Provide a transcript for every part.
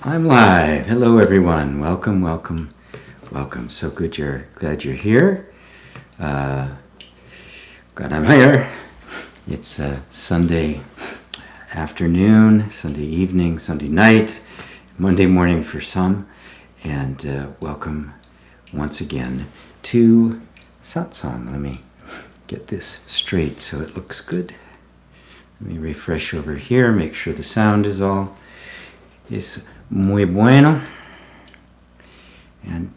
I'm live. Hello, everyone. Welcome, welcome, welcome. So glad you're here. Glad I'm here. It's Sunday afternoon, Sunday evening, Sunday night, Monday morning for some, and welcome once again to Satsang. Let me get this straight so it looks good. Let me refresh over here, make sure the sound is muy bueno. And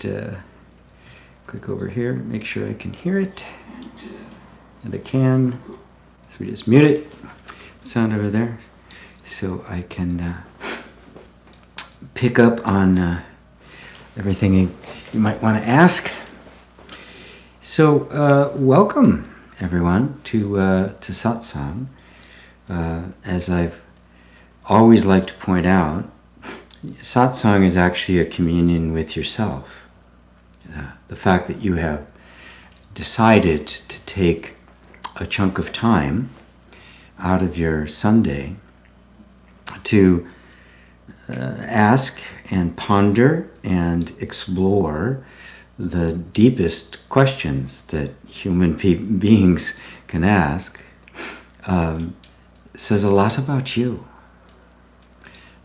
click over here, make sure I can hear it. And I can. So we just mute it. Sound over there. So I can pick up on everything you might want to ask. So welcome everyone to Satsang. As I've always liked to point out, Satsang is actually a communion with yourself. The fact that you have decided to take a chunk of time out of your Sunday to ask and ponder and explore the deepest questions that human beings can ask, says a lot about you.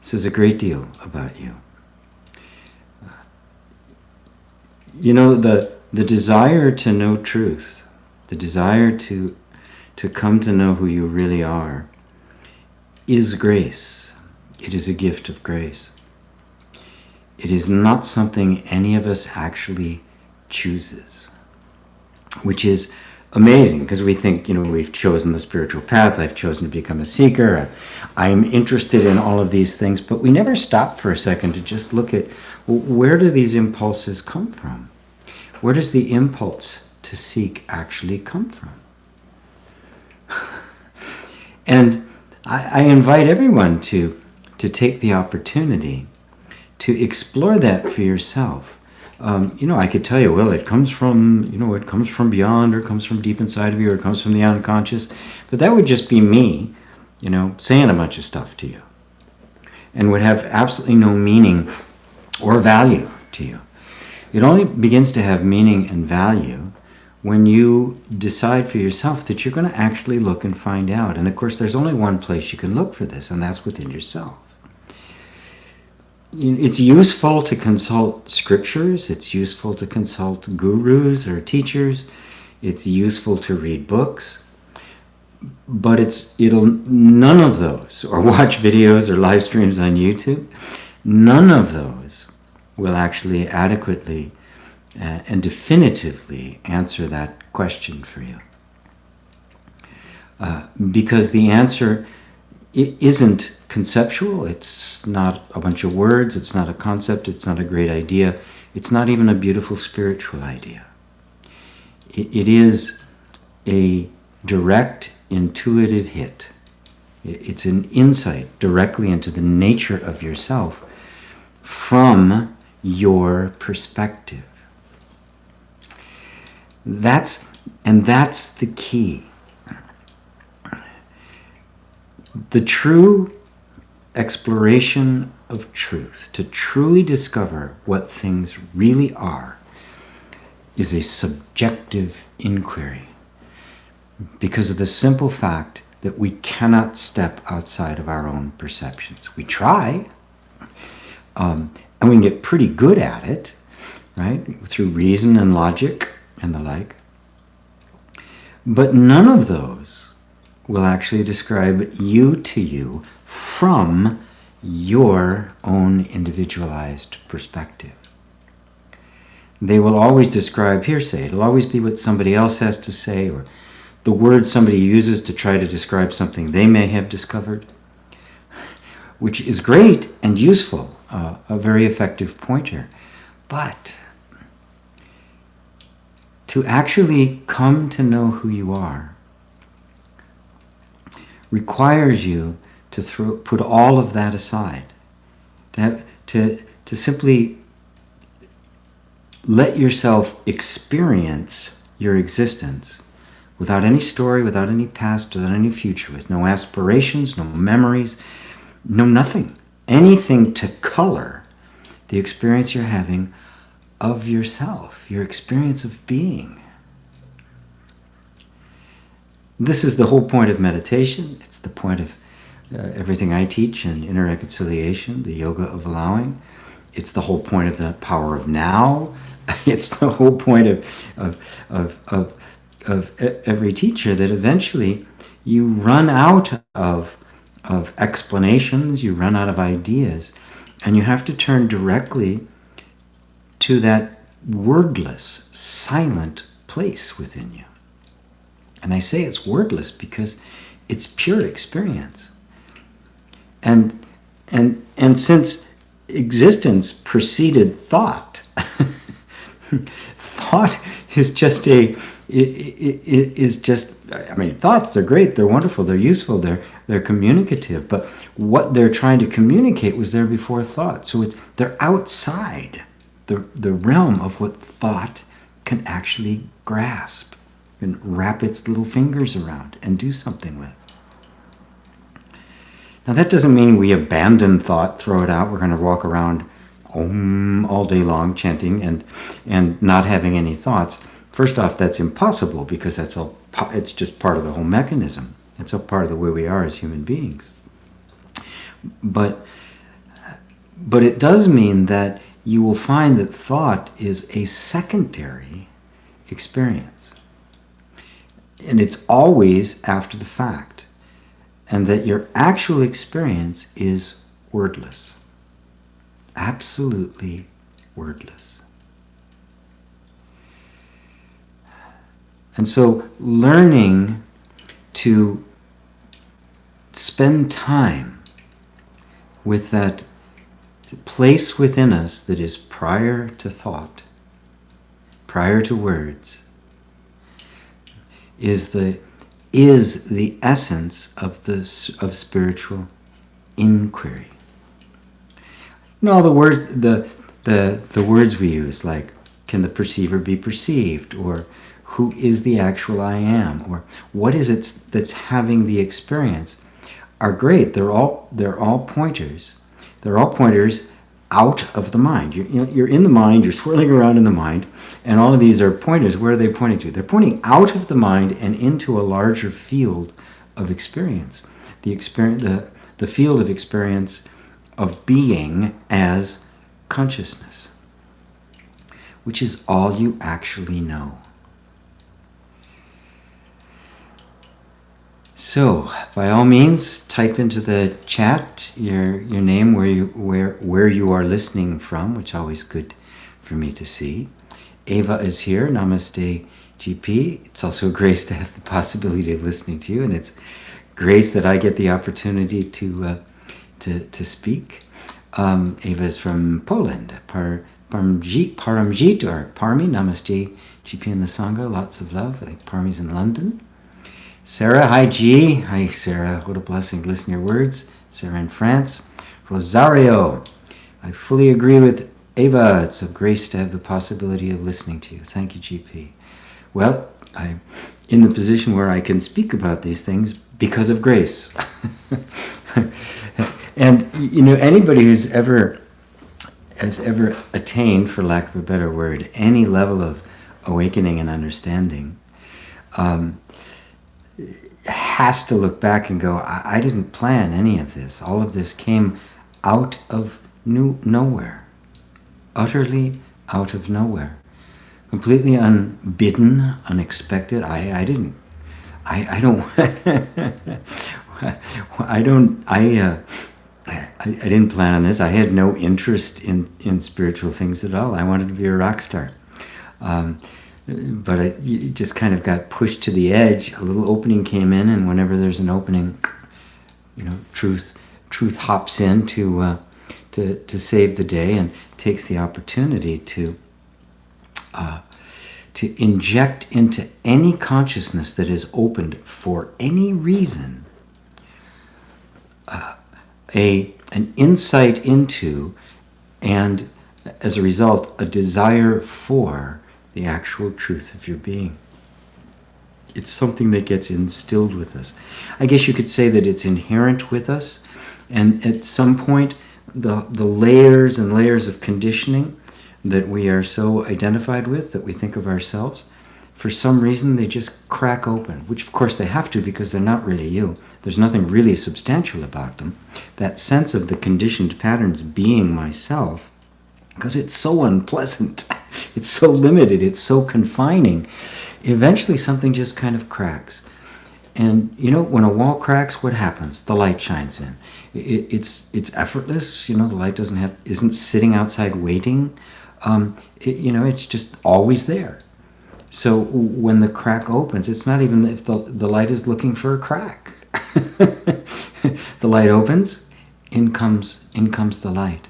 Says a great deal about you. The desire to know truth, the desire to come to know who you really are, is grace. It is a gift of grace. It is not something any of us actually chooses, which is amazing, because we think, we've chosen the spiritual path, I've chosen to become a seeker, I'm interested in all of these things, but we never stop for a second to just look at, where do these impulses come from? Where does the impulse to seek actually come from? And I invite everyone to take the opportunity to explore that for yourself. I could tell you, well, it comes from beyond, or it comes from deep inside of you, or it comes from the unconscious. But that would just be me, saying a bunch of stuff to you, and would have absolutely no meaning or value to you. It only begins to have meaning and value when you decide for yourself that you're going to actually look and find out. And of course, there's only one place you can look for this, and that's within yourself. It's useful to consult scriptures, it's useful to consult gurus or teachers, it's useful to read books, but none of those, or watch videos or live streams on YouTube, none of those will actually adequately and definitively answer that question for you. Because the answer isn't conceptual, it's not a bunch of words, it's not a concept, it's not a great idea, it's not even a beautiful spiritual idea. It is a direct, intuitive hit. It's an insight directly into the nature of yourself from your perspective. That's the key. The true exploration of truth, to truly discover what things really are, is a subjective inquiry, because of the simple fact that we cannot step outside of our own perceptions. We try, and we can get pretty good at it, right, through reason and logic and the like. But none of those will actually describe you to you from your own individualized perspective. They will always describe hearsay. It'll always be what somebody else has to say, or the words somebody uses to try to describe something they may have discovered, which is great and useful, a very effective pointer. But to actually come to know who you are requires you to put all of that aside, to simply let yourself experience your existence without any story, without any past, without any future, with no aspirations, no memories, no nothing. anything to color the experience you're having of yourself, your experience of being. This is the whole point of meditation. It's the point of everything I teach in inner reconciliation, the yoga of allowing. It's the whole point of the power of now. It's the whole point of every teacher, that eventually you run out of explanations, you run out of ideas, and you have to turn directly to that wordless, silent place within you. And I say it's wordless because it's pure experience. And since existence preceded thought, thought is just thoughts, they're great, they're wonderful, they're useful, they're communicative, but what they're trying to communicate was there before thought. So they're outside the realm of what thought can actually grasp and wrap its little fingers around and do something with. Now that doesn't mean we abandon thought, throw it out. We're going to walk around all day long chanting and not having any thoughts. First off, that's impossible, because it's just part of the whole mechanism. It's a part of the way we are as human beings. But it does mean that you will find that thought is a secondary experience. And it's always after the fact. And that your actual experience is wordless. Absolutely wordless. And so learning to spend time with that place within us that is prior to thought, prior to words, is the essence of spiritual inquiry. All the words the words we use, like, can the perceiver be perceived, or who is the actual I am, or what is it that's having the experience, are great. They're all pointers. They're all pointers out of the mind. You're in the mind, you're swirling around in the mind, and all of these are pointers. Where are they pointing to? They're pointing out of the mind and into a larger field of experience. The field of experience of being as consciousness, which is all you actually know. So, by all means, type into the chat your name, where you are listening from, which is always good for me to see. Ava is here. Namaste, GP. It's also a grace to have the possibility of listening to you, and it's grace that I get the opportunity to speak. Ava is from Poland. Paramjit or Parmi. Namaste, GP and the Sangha. Lots of love. I think Parmi's in London. Sarah, hi G. Hi Sarah, what a blessing to listen to your words. Sarah in France. Rosario, I fully agree with Ava. It's a grace to have the possibility of listening to you. Thank you, GP. Well, I'm in the position where I can speak about these things because of grace. And anybody who's has ever attained, for lack of a better word, any level of awakening and understanding, has to look back and go, I didn't plan any of this. All of this came out of nowhere. Utterly out of nowhere. Completely unbidden, unexpected. I didn't plan on this. I had no interest in spiritual things at all. I wanted to be a rock star. But it just kind of got pushed to the edge. A little opening came in, and whenever there's an opening, truth hops in to save the day and takes the opportunity to inject into any consciousness that is opened for any reason an insight into, and as a result, a desire for the actual truth of your being. It's something that gets instilled with us. I guess you could say that it's inherent with us, and at some point the layers and layers of conditioning that we are so identified with, that we think of ourselves, for some reason they just crack open, which of course they have to because they're not really you. There's nothing really substantial about them. That sense of the conditioned patterns being myself, because it's so unpleasant, it's so limited, it's so confining, eventually something just kind of cracks. And you know, when a wall cracks, what happens? The light shines in. It's effortless. You know, the light isn't sitting outside waiting. It's just always there. So when the crack opens, it's not even if the light is looking for a crack. The light opens, in comes the light.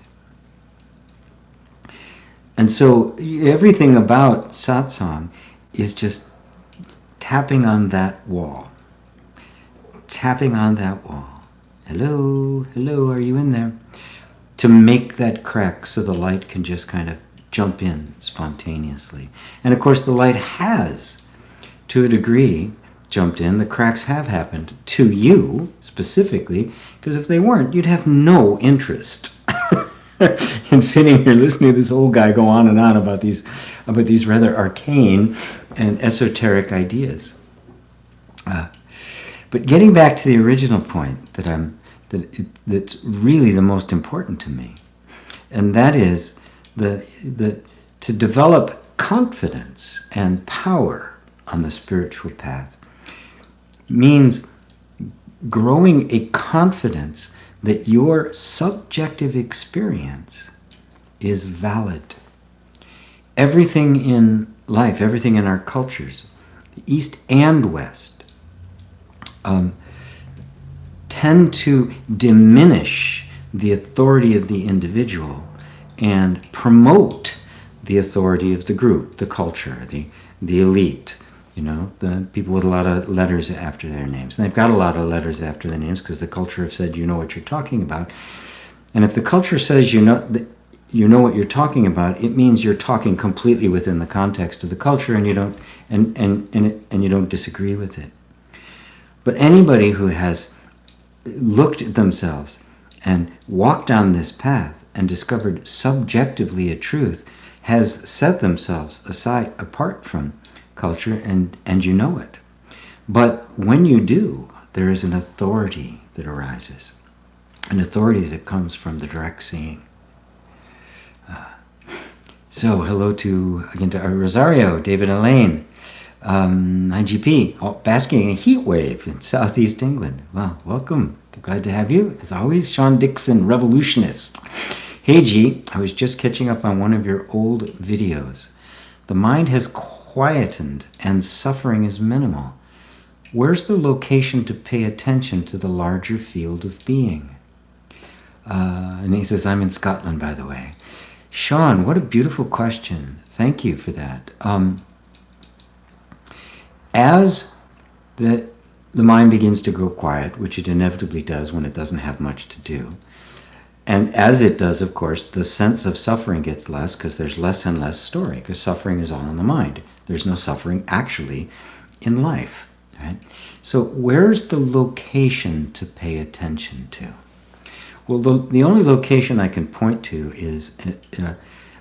And so everything about satsang is just tapping on that wall. Tapping on that wall. Hello, are you in there? To make that crack so the light can just kind of jump in spontaneously. And of course the light has, to a degree, jumped in. The cracks have happened to you specifically, because if they weren't, you'd have no interest in sitting here listening to this old guy go on and on about these rather arcane and esoteric ideas. But getting back to the original point that's really the most important to me, and that is to develop confidence and power on the spiritual path means growing a confidence that your subjective experience is valid. Everything in life, everything in our cultures, East and West, tend to diminish the authority of the individual and promote the authority of the group, the culture, the elite, the people with a lot of letters after their names. And they've got a lot of letters after their names because the culture have said, you know what you're talking about. And if the culture says you know what you're talking about, it means you're talking completely within the context of the culture, and you don't and you don't disagree with it. But anybody who has looked at themselves and walked down this path and discovered subjectively a truth has set themselves aside, apart from culture, and you know it. But when you do, there is an authority that arises, an authority that comes from the direct seeing. So hello to Rosario, David Elaine, IGP, basking in a heat wave in southeast England. Well, welcome. Glad to have you. As always, Sean Dixon, revolutionist. Hey G, I was just catching up on one of your old videos. The mind has quietened and suffering is minimal. Where's the location to pay attention to the larger field of being? And he says, I'm in Scotland, by the way. Sean, what a beautiful question. Thank you for that. As the mind begins to go quiet, which it inevitably does when it doesn't have much to do, and as it does, of course, the sense of suffering gets less because there's less and less story, because suffering is all in the mind. There's no suffering actually in life. Right? So where's the location to pay attention to? Well, the only location I can point to is,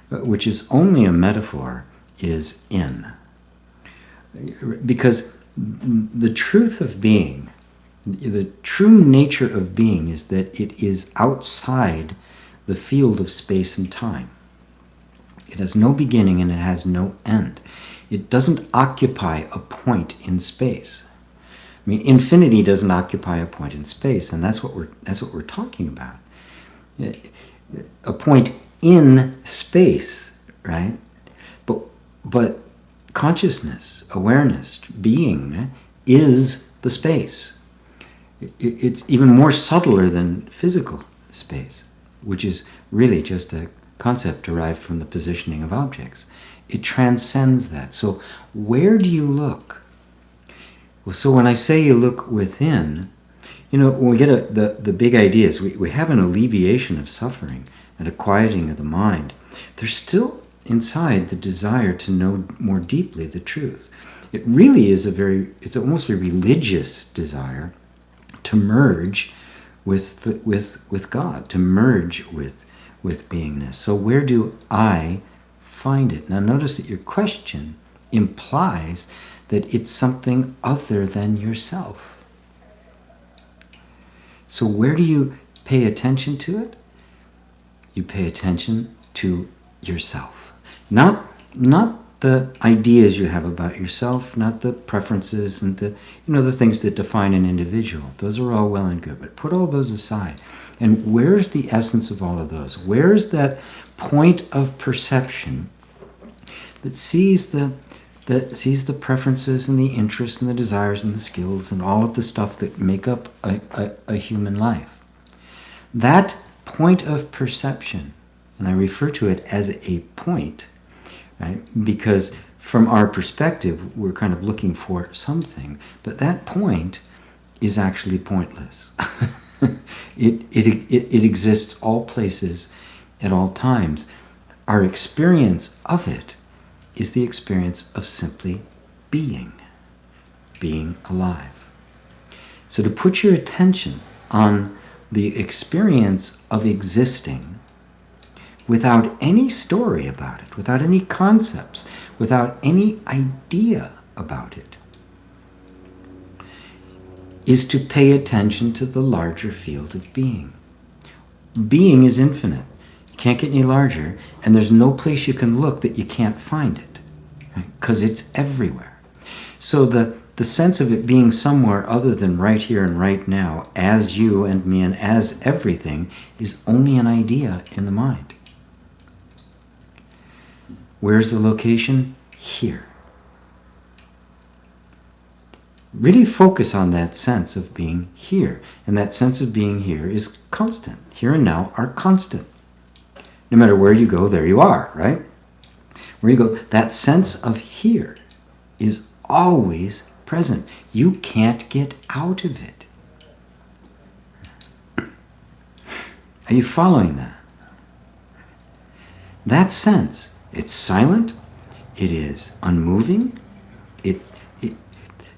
which is only a metaphor, is in. Because the truth of being, the true nature of being is that it is outside the field of space and time. It has no beginning and it has no end. It doesn't occupy a point in space. I mean, infinity doesn't occupy a point in space, and that's what we're talking about. A point in space, right? But consciousness, awareness, being is the space. It's even more subtler than physical space, which is really just a concept derived from the positioning of objects. It transcends that. So where do you look? Well, so when I say you look within, when we get the big ideas, we have an alleviation of suffering and a quieting of the mind. There's still inside the desire to know more deeply the truth. It really is it's almost a religious desire to merge with God, to merge with beingness. So where do I find it? Now notice that your question implies that it's something other than yourself. So where do you pay attention to it? You pay attention to yourself. Not the ideas you have about yourself, not the preferences and the things that define an individual. Those are all well and good, but put all those aside. And where's the essence of all of those? Where's that point of perception that sees the preferences and the interests and the desires and the skills and all of the stuff that make up a human life? That point of perception, and I refer to it as a point, right? Because from our perspective, we're kind of looking for something, but that point is actually pointless. It exists all places at all times. Our experience of it is the experience of simply being alive. So to put your attention on the experience of existing without any story about it, without any concepts, without any idea about it, is to pay attention to the larger field of being. Being is infinite. You can't get any larger, and there's no place you can look that you can't find it, because it's everywhere. So the sense of it being somewhere other than right here and right now, as you and me and as everything, is only an idea in the mind. Where's the location? Here. Really focus on that sense of being here. And that sense of being here is constant. Here and now are constant. No matter where you go, there you are, right? Where you go, that sense of here is always present. You can't get out of it. Are you following that? That sense, it's silent, it is unmoving,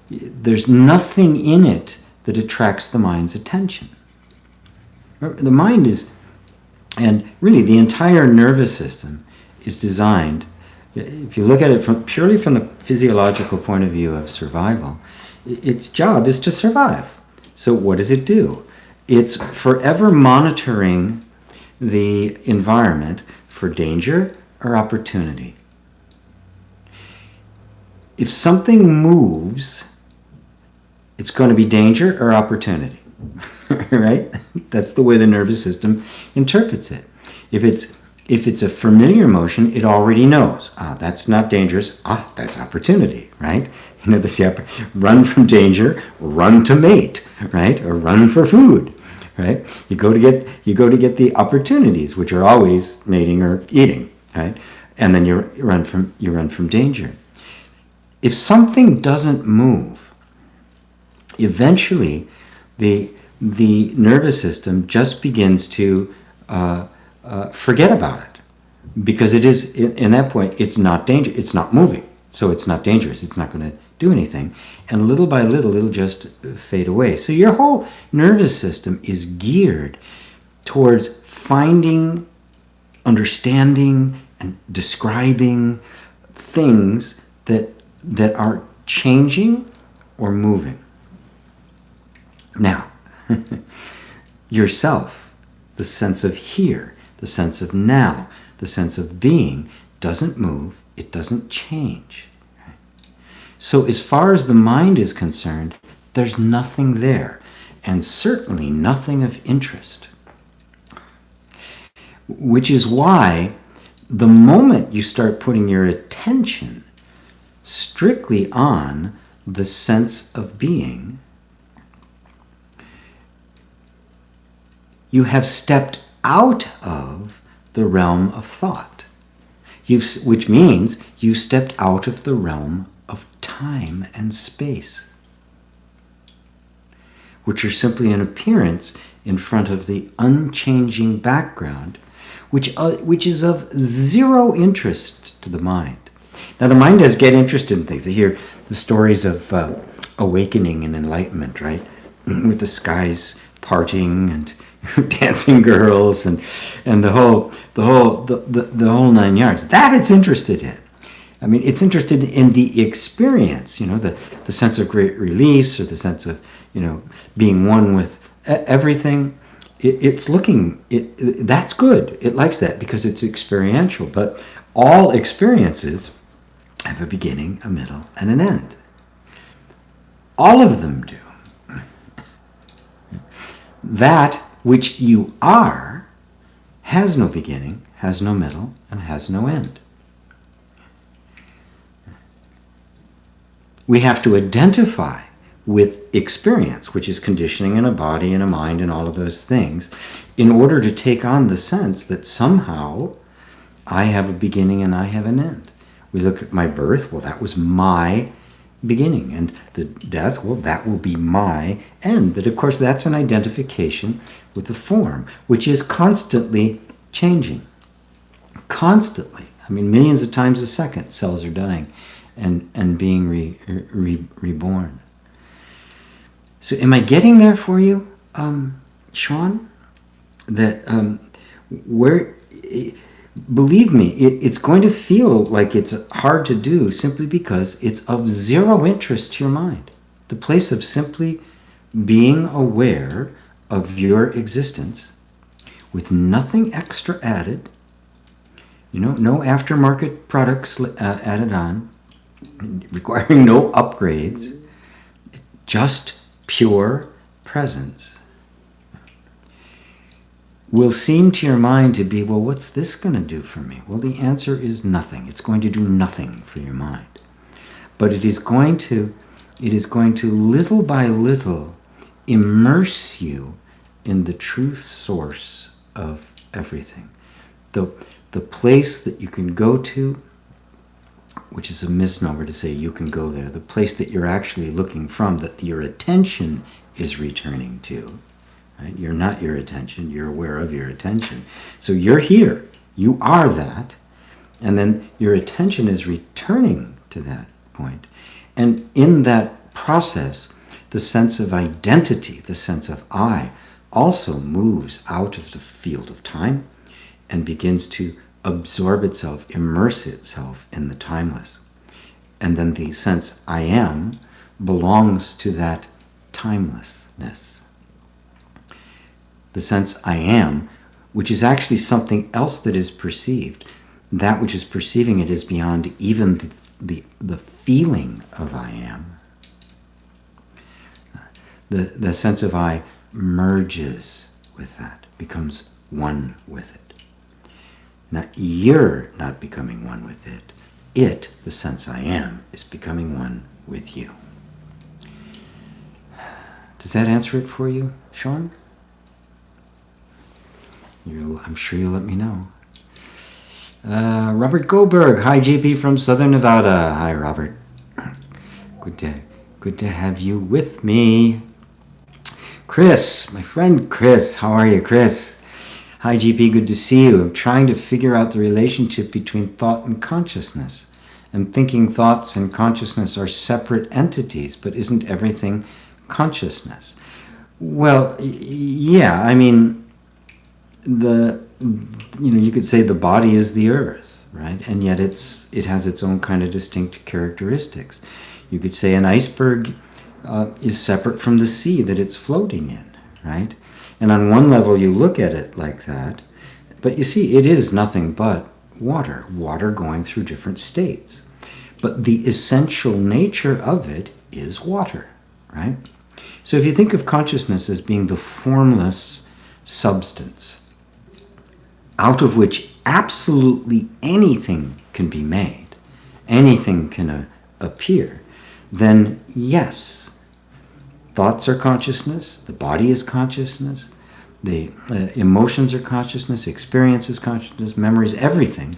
there's nothing in it that attracts the mind's attention. The mind is, and really the entire nervous system is designed, if you look at it purely from the physiological point of view of survival, its job is to survive. So what does it do? It's forever monitoring the environment for danger or opportunity. If something moves, it's going to be danger or opportunity, right? That's the way the nervous system interprets it. If it's a familiar motion, it already knows. That's not dangerous. That's opportunity, right? There's run from danger, run to mate, right? Or run for food, right? You go to get the opportunities, which are always mating or eating, right? And then you run from danger. If something doesn't move, eventually the nervous system just begins to forget about it, because it is, in that point, it's not danger, it's not moving, so it's not dangerous, it's not going to do anything, and little by little it'll just fade away. So your whole nervous system is geared towards finding, understanding, and describing things that are changing or moving. Now, yourself, the sense of here, the sense of now, the sense of being, doesn't move, it doesn't change. Right? So as far as the mind is concerned, there's nothing there, and certainly nothing of interest. Which is why the moment you start putting your attention strictly on the sense of being, you have stepped out of the realm of thought, which means you've stepped out of the realm of time and space, which are simply an appearance in front of the unchanging background, which is of zero interest to the mind. Now, the mind does get interested in things. They hear the stories of awakening and enlightenment, right? With the skies partying and dancing girls and the whole nine yards. That it's interested in. I mean, it's interested in the experience, the sense of great release, or the sense of, being one with everything. It's looking, that's good. It likes that because it's experiential. But all experiences have a beginning, a middle, and an end. All of them do. That which you are has no beginning, has no middle, and has no end. We have to identify with experience, which is conditioning in a body and a mind and all of those things, in order to take on the sense that somehow I have a beginning and I have an end. We look at my birth, well, that was my beginning, and the death, well, that will be my end. But of course, that's an identification with the form, which is constantly changing. Constantly. I mean, millions of times a second, cells are dying and being reborn. So am I getting there for you, Sean? That believe me, it's going to feel like it's hard to do simply because it's of zero interest to your mind. The place of simply being aware of your existence with nothing extra added, no aftermarket products added on, requiring no upgrades, just pure presence, will seem to your mind to be, well, what's this going to do for me? Well, the answer is nothing. It's going to do nothing for your mind. But it is going to little by little immerse you in the true source of everything. The place that you can go to, which is a misnomer to say you can go there, the place that you're actually looking from, that your attention is returning to. Right? You're not your attention, you're aware of your attention. So you're here, you are that, and then your attention is returning to that point. And in that process, the sense of identity, the sense of I, also moves out of the field of time and begins to absorb itself, immerse itself in the timeless. And then the sense I am belongs to that timelessness. The sense I am, which is actually something else that is perceived. That which is perceiving it is beyond even the feeling of I am. The sense of I merges with that, becomes one with it. Now, you're not becoming one with it. It, the sense I am, is becoming one with you. Does that answer it for you, Sean? I'm sure you'll let me know. Robert Goldberg. Hi, GP from Southern Nevada. Hi, Robert. Good to have you with me. Chris, my friend Chris. How are you, Chris? Hi, GP. Good to see you. I'm trying to figure out the relationship between thought and consciousness. I'm thinking thoughts and consciousness are separate entities, but isn't everything consciousness? Well, yeah. I mean, you could say the body is the earth, right? And yet it has its own kind of distinct characteristics. You could say an iceberg is separate from the sea that it's floating in, right? And on one level you look at it like that, but you see it is nothing but water going through different states. But the essential nature of it is water, right? So if you think of consciousness as being the formless substance, out of which absolutely anything can be made, anything can appear, then yes, thoughts are consciousness, the body is consciousness, the emotions are consciousness, experience is consciousness, memories, everything.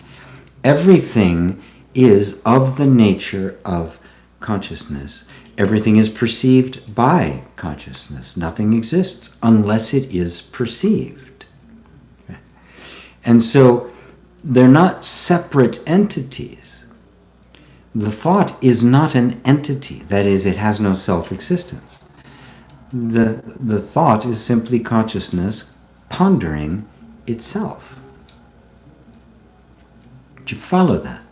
Everything is of the nature of consciousness. Everything is perceived by consciousness. Nothing exists unless it is perceived. And so they're not separate entities. The thought is not an entity. That is, it has no self-existence. The thought is simply consciousness pondering itself. Do you follow that?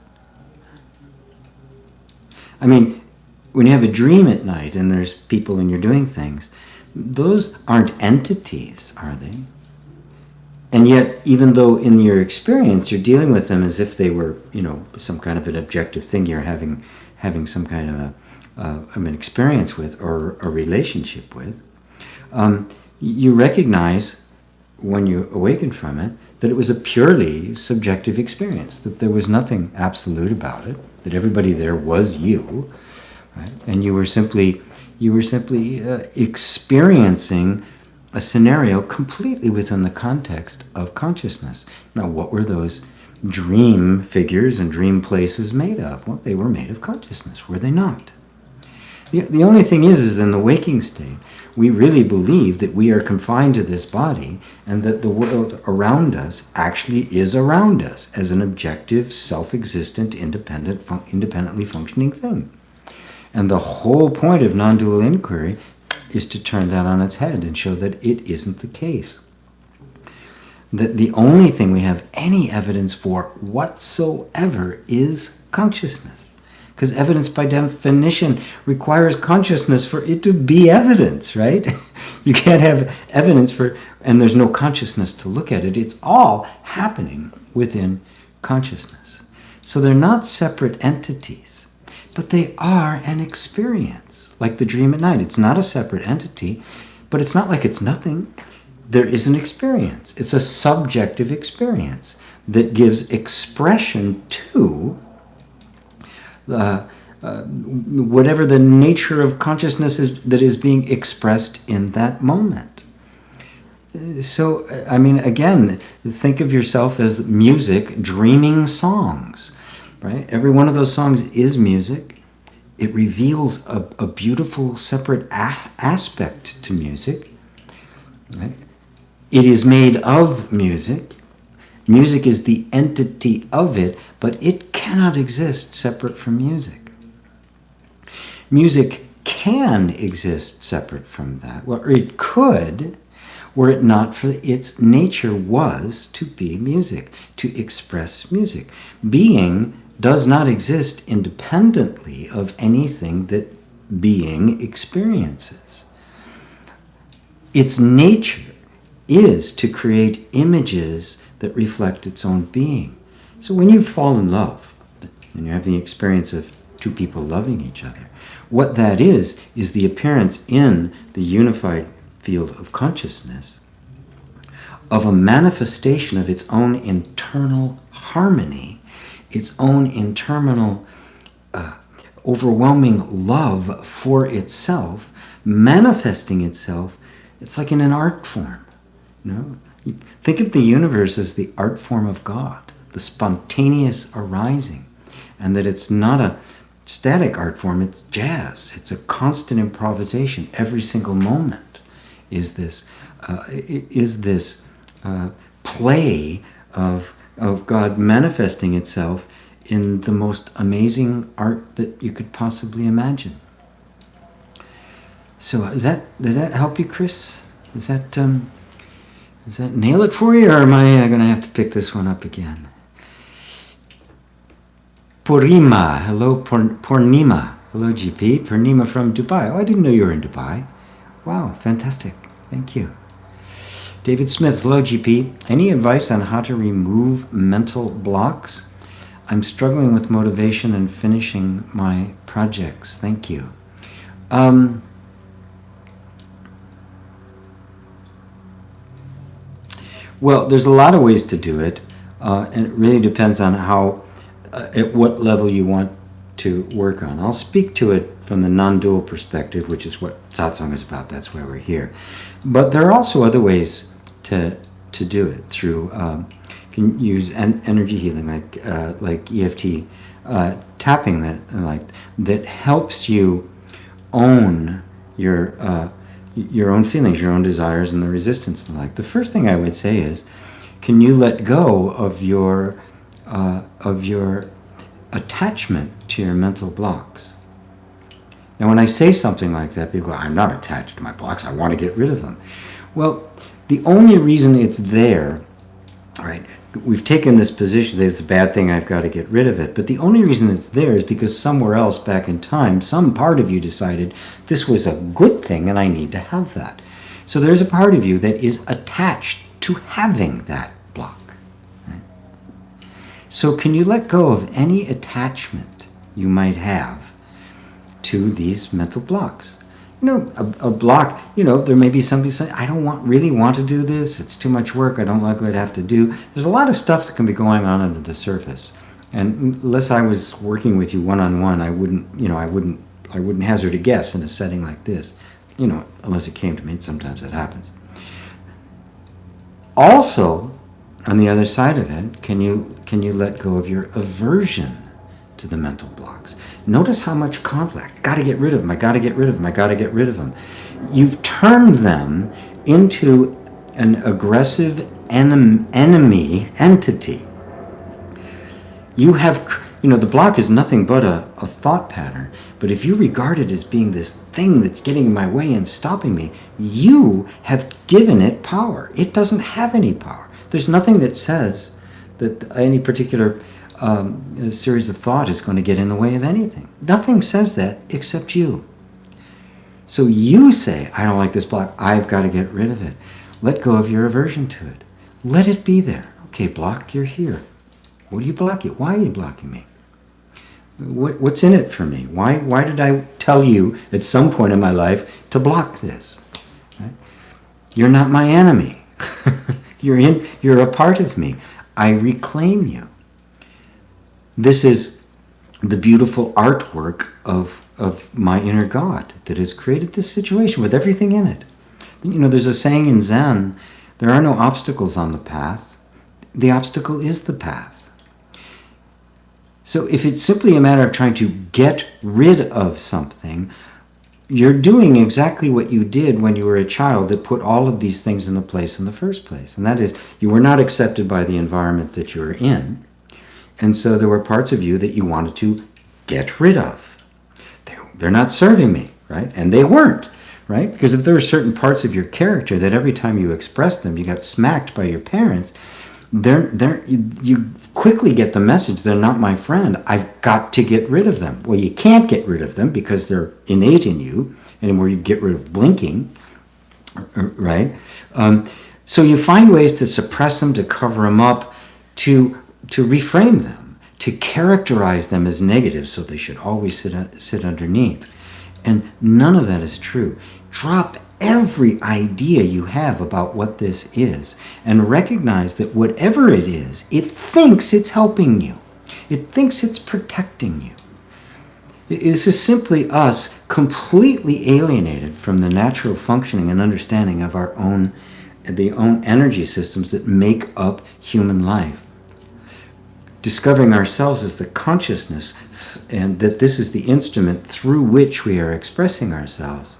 I mean, when you have a dream at night and there's people and you're doing things, those aren't entities, are they? And yet, even though in your experience you're dealing with them as if they were, some kind of an objective thing you're having some kind of an experience with or a relationship with, you recognize when you awaken from it that it was a purely subjective experience, that there was nothing absolute about it, that everybody there was you, right? And you were simply experiencing a scenario completely within the context of consciousness. Now, what were those dream figures and dream places made of? Well, they were made of consciousness, were they not? The only thing is in the waking state, we really believe that we are confined to this body and that the world around us actually is around us as an objective, self-existent, independently functioning thing. And the whole point of non-dual inquiry is to turn that on its head and show that it isn't the case. That the only thing we have any evidence for whatsoever is consciousness. Because evidence by definition requires consciousness for it to be evidence, right? You can't have evidence and there's no consciousness to look at it. It's all happening within consciousness. So they're not separate entities, but they are an experience. Like the dream at night, it's not a separate entity, but it's not like it's nothing. There is an experience. It's a subjective experience that gives expression to whatever the nature of consciousness is that is being expressed in that moment. So, I mean, again, think of yourself as music, dreaming songs, right? Every one of those songs is music. It reveals a beautiful separate aspect to music, right? It is made of music. Music is the entity of it, but it cannot exist separate from music. Music can exist separate from that, or it could, were it not for its nature was to be music, to express music. Being does not exist independently of anything that being experiences. Its nature is to create images that reflect its own being. So when you fall in love, and you have the experience of two people loving each other, what that is the appearance in the unified field of consciousness of a manifestation of its own internal harmony, its own internal overwhelming love for itself, manifesting itself. It's like in an art form, Think of the universe as the art form of God, the spontaneous arising, and that it's not a static art form, it's jazz. It's a constant improvisation. Every single moment is this play of God manifesting itself in the most amazing art that you could possibly imagine. So does that help you, Chris? Does that nail it for you, or am I going to have to pick this one up again? Purnima, hello Purnima. Hello GP, Purnima from Dubai. Oh, I didn't know you were in Dubai. Wow, fantastic. Thank you. David Smith, hello GP. Any advice on how to remove mental blocks? I'm struggling with motivation and finishing my projects. Thank you. Well, there's a lot of ways to do it, and it really depends on at what level you want to work on. I'll speak to it from the non-dual perspective, which is what Satsang is about. That's why we're here. But there are also other ways to do it through. You can use energy healing, like EFT tapping, that helps you own your own feelings, your own desires, and the resistance and the like. The first thing I would say is, can you let go of your attachment to your mental blocks? Now, when I say something like that, people go, I'm not attached to my blocks. I want to get rid of them. Well, the only reason it's there, right, we've taken this position that it's a bad thing, I've got to get rid of it. But the only reason it's there is because somewhere else back in time, some part of you decided this was a good thing and I need to have that. So there's a part of you that is attached to having that block. Right? So can you let go of any attachment you might have to these mental blocks? You know, a block, you know, there may be somebody saying, I don't really want to do this. It's too much work. I don't like what I have to do. There's a lot of stuff that can be going on under the surface. And unless I was working with you one-on-one, I wouldn't hazard a guess in a setting like this. You know, unless it came to me, and sometimes it happens. Also, on the other side of it, can you let go of your aversion to the mental blocks? Notice how much conflict. Got to get rid of them. I got to get rid of them. I got to get rid of them. You've turned them into an aggressive enemy entity. You have, you know, the block is nothing but a thought pattern. But if you regard it as being this thing that's getting in my way and stopping me, you have given it power. It doesn't have any power. There's nothing that says that any particular series of thought is going to get in the way of anything. Nothing says that except you. So you say, I don't like this block. I've got to get rid of it. Let go of your aversion to it. Let it be there. Okay, block, you're here. What are you blocking? Why are you blocking me? What's in it for me? Why did I tell you at some point in my life to block this? Right? You're not my enemy. You're a part of me. I reclaim you. This is the beautiful artwork of my inner God that has created this situation with everything in it. You know, there's a saying in Zen, there are no obstacles on the path. The obstacle is the path. So if it's simply a matter of trying to get rid of something, you're doing exactly what you did when you were a child that put all of these things in the place in the first place. And that is, you were not accepted by the environment that you were in. And so there were parts of you that you wanted to get rid of. They're not serving me, right? And they weren't, right? Because if there were certain parts of your character that every time you expressed them, you got smacked by your parents, you quickly get the message, they're not my friend. I've got to get rid of them. Well, you can't get rid of them because they're innate in you, and where you get rid of blinking, right? So you find ways to suppress them, to cover them up, to reframe them, to characterize them as negative, so they should always sit underneath. And none of that is true. Drop every idea you have about what this is and recognize that whatever it is, it thinks it's helping you. It thinks it's protecting you. This is simply us completely alienated from the natural functioning and understanding of the own energy systems that make up human life. Discovering ourselves as the consciousness, and that this is the instrument through which we are expressing ourselves,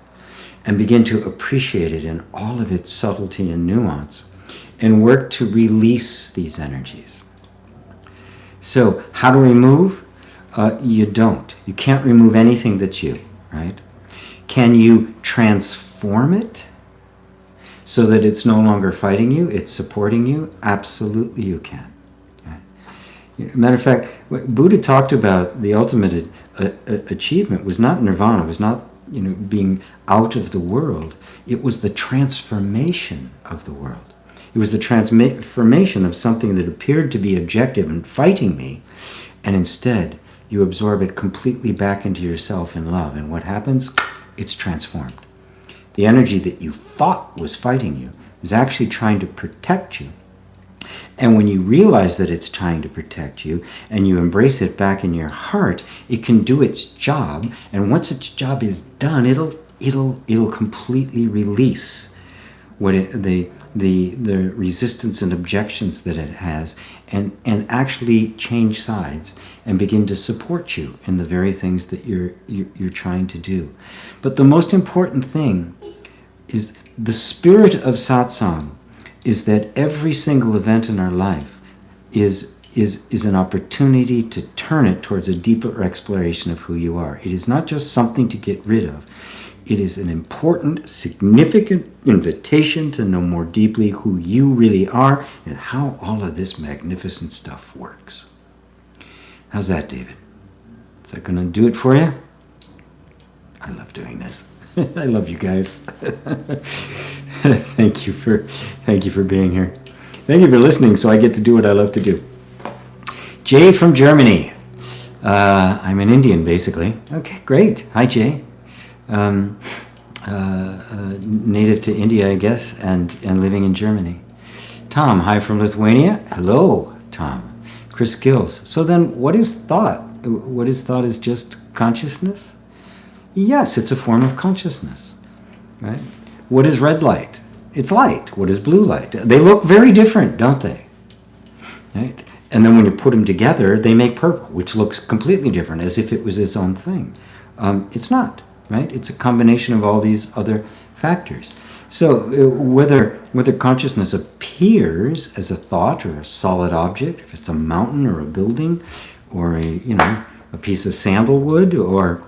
and begin to appreciate it in all of its subtlety and nuance, and work to release these energies. So, how to remove? You don't. You can't remove anything that's you, right? Can you transform it so that it's no longer fighting you, it's supporting you? Absolutely you can. Matter of fact, Buddha talked about the ultimate achievement was not nirvana, was not being out of the world. It was the transformation of the world. It was the transformation of something that appeared to be objective and fighting me, and instead you absorb it completely back into yourself in love. And what happens? It's transformed. The energy that you thought was fighting you is actually trying to protect you. And when you realize that it's trying to protect you and you embrace it back in your heart, it can do its job. And once its job is done, it'll completely release the resistance and objections that it has, and actually change sides and begin to support you in the very things that you're trying to do. But the most important thing is the spirit of satsang is that every single event in our life is is an opportunity to turn it towards a deeper exploration of who you are. It is not just something to get rid of. It is an important, significant invitation to know more deeply who you really are and how all of this magnificent stuff works. How's that, David? Is that going to do it for you? I love doing this. I love you guys. Thank you for being here. Thank you for listening so I get to do what I love to do. Jay from Germany. I'm an Indian, basically. Okay, great. Hi, Jay. Native to India, I guess, and living in Germany. Tom, hi from Lithuania. Hello, Tom. Chris Gills. So then, what is thought? What is thought is just consciousness? Yes, it's a form of consciousness, right? What is red light? It's light. What is blue light? They look very different, don't they? Right? And then when you put them together, they make purple, which looks completely different, as if it was its own thing. It's not, right? It's a combination of all these other factors. So whether consciousness appears as a thought or a solid object, if it's a mountain or a building, or a piece of sandalwood, or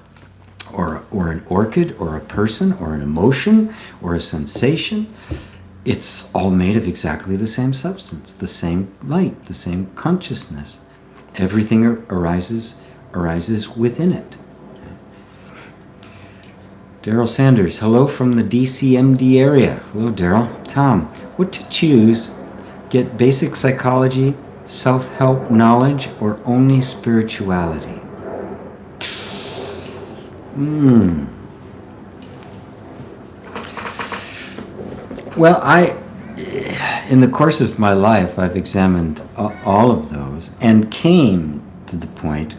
an orchid, or a person, or an emotion, or a sensation, it's all made of exactly the same substance, the same light, the same consciousness. Everything arises within it. Daryl Sanders, hello from the DCMD area. Hello, Daryl. Tom, what to choose? Get basic psychology, self-help knowledge, or only spirituality? Well, in the course of my life, I've examined all of those and came to the point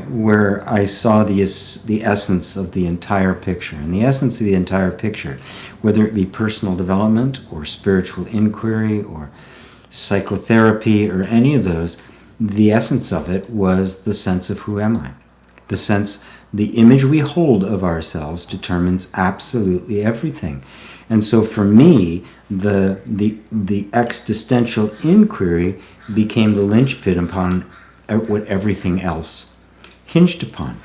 where I saw the essence of the entire picture. And the essence of the entire picture, whether it be personal development or spiritual inquiry or psychotherapy or any of those, the essence of it was the sense of who am I? The image we hold of ourselves determines absolutely everything. And so for me, the existential inquiry became the linchpin upon what everything else hinged upon.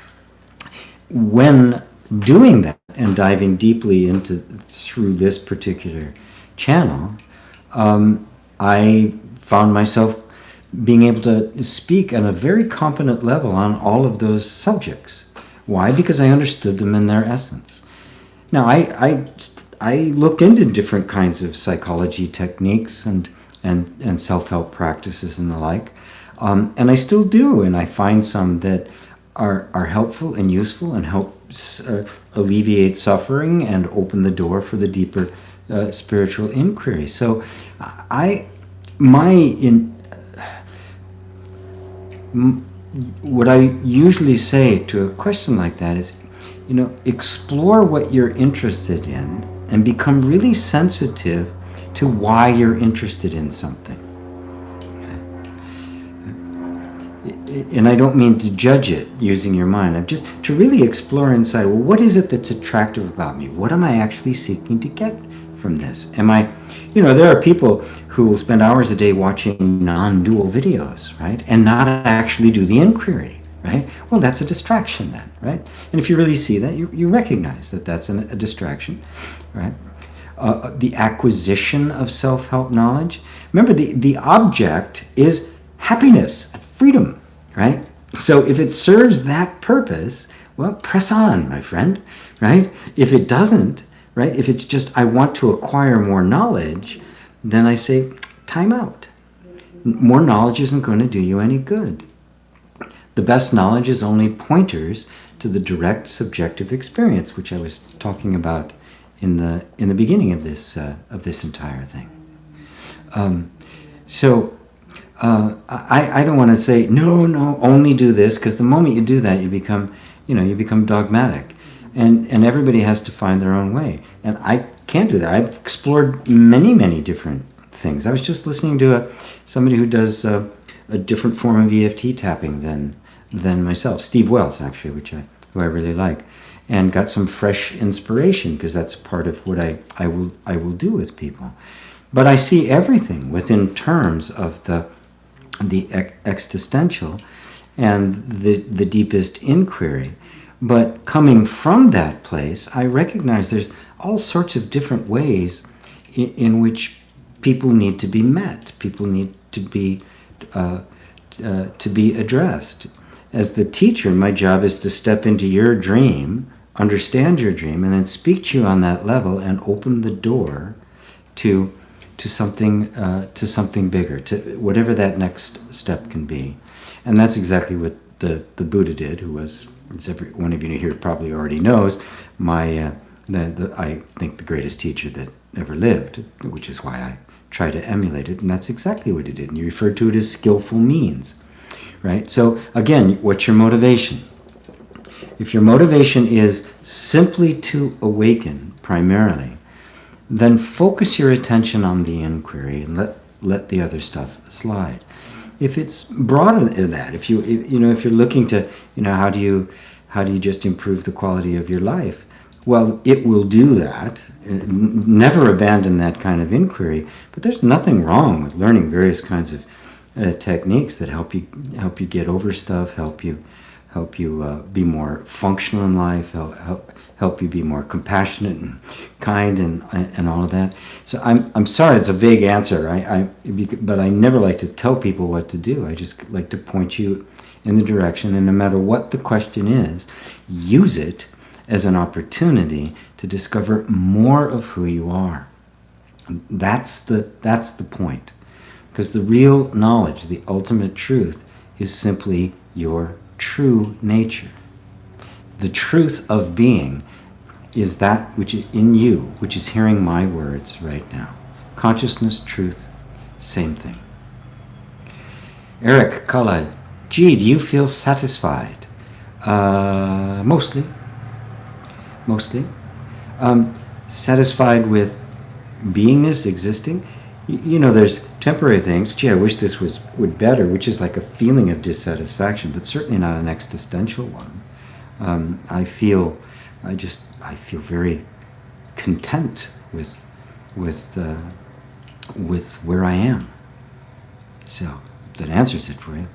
When doing that and diving deeply through this particular channel, I found myself being able to speak on a very competent level on all of those subjects. Why? Because I understood them in their essence. Now, I looked into different kinds of psychology techniques and self-help practices and the like, and I still do, and I find some that are helpful and useful and help alleviate suffering and open the door for the deeper spiritual inquiry. So what I usually say to a question like that is, explore what you're interested in and become really sensitive to why you're interested in something. And I don't mean to judge it using your mind. I'm just to really explore inside, well, what is it that's attractive about me? What am I actually seeking to get from this? There are people who will spend hours a day watching non-dual videos, right? And not actually do the inquiry, right? Well, that's a distraction then, right? And if you really see that, you recognize that that's a distraction, right? The acquisition of self-help knowledge. Remember, the object is happiness, freedom, right? So if it serves that purpose, well, press on, my friend, right? If it doesn't, right? If it's just, I want to acquire more knowledge, then I say, time out. More knowledge isn't going to do you any good. The best knowledge is only pointers to the direct subjective experience, which I was talking about in the beginning of this entire thing. I don't want to say no, only do this, because the moment you do that, you become dogmatic, and everybody has to find their own way. And I can't do that. I've explored many different things. I was just listening to somebody who does a different form of EFT tapping than myself, Steve Wells, actually, who I really like. and got some fresh inspiration, because that's part of what I will do with people. But I see everything within terms of the existential and the deepest inquiry. But coming from that place, I recognize there's all sorts of different ways in which people need to be met. People need to be addressed. As the teacher, my job is to step into your dream, understand your dream, and then speak to you on that level and open the door to something bigger, to whatever that next step can be. And that's exactly what the Buddha did, who was, as one of you here probably already knows, I think the greatest teacher that ever lived, which is why I try to emulate it. And that's exactly what he did. And you refer to it as skillful means, right? So again, what's your motivation? If your motivation is simply to awaken primarily, then focus your attention on the inquiry and let the other stuff slide. If it's broader than that, if you're looking to, how do you just improve the quality of your life? Well, it will do that. Never abandon that kind of inquiry. But there's nothing wrong with learning various kinds of techniques that help you get over stuff, help you be more functional in life, help you be more compassionate and kind and all of that. So I'm sorry, it's a vague answer. But I never like to tell people what to do. I just like to point you in the direction, and no matter what the question is, use it as an opportunity to discover more of who you are. That's the point. Because the real knowledge, the ultimate truth, is simply your true nature. The truth of being is that which is in you, which is hearing my words right now. Consciousness, truth, same thing. Eric Kala, gee, do you feel satisfied? Mostly. Satisfied with beingness, existing. There's temporary things. Gee, I wish this would better, which is like a feeling of dissatisfaction, but certainly not an existential one. I feel very content with where I am. So that answers it for you.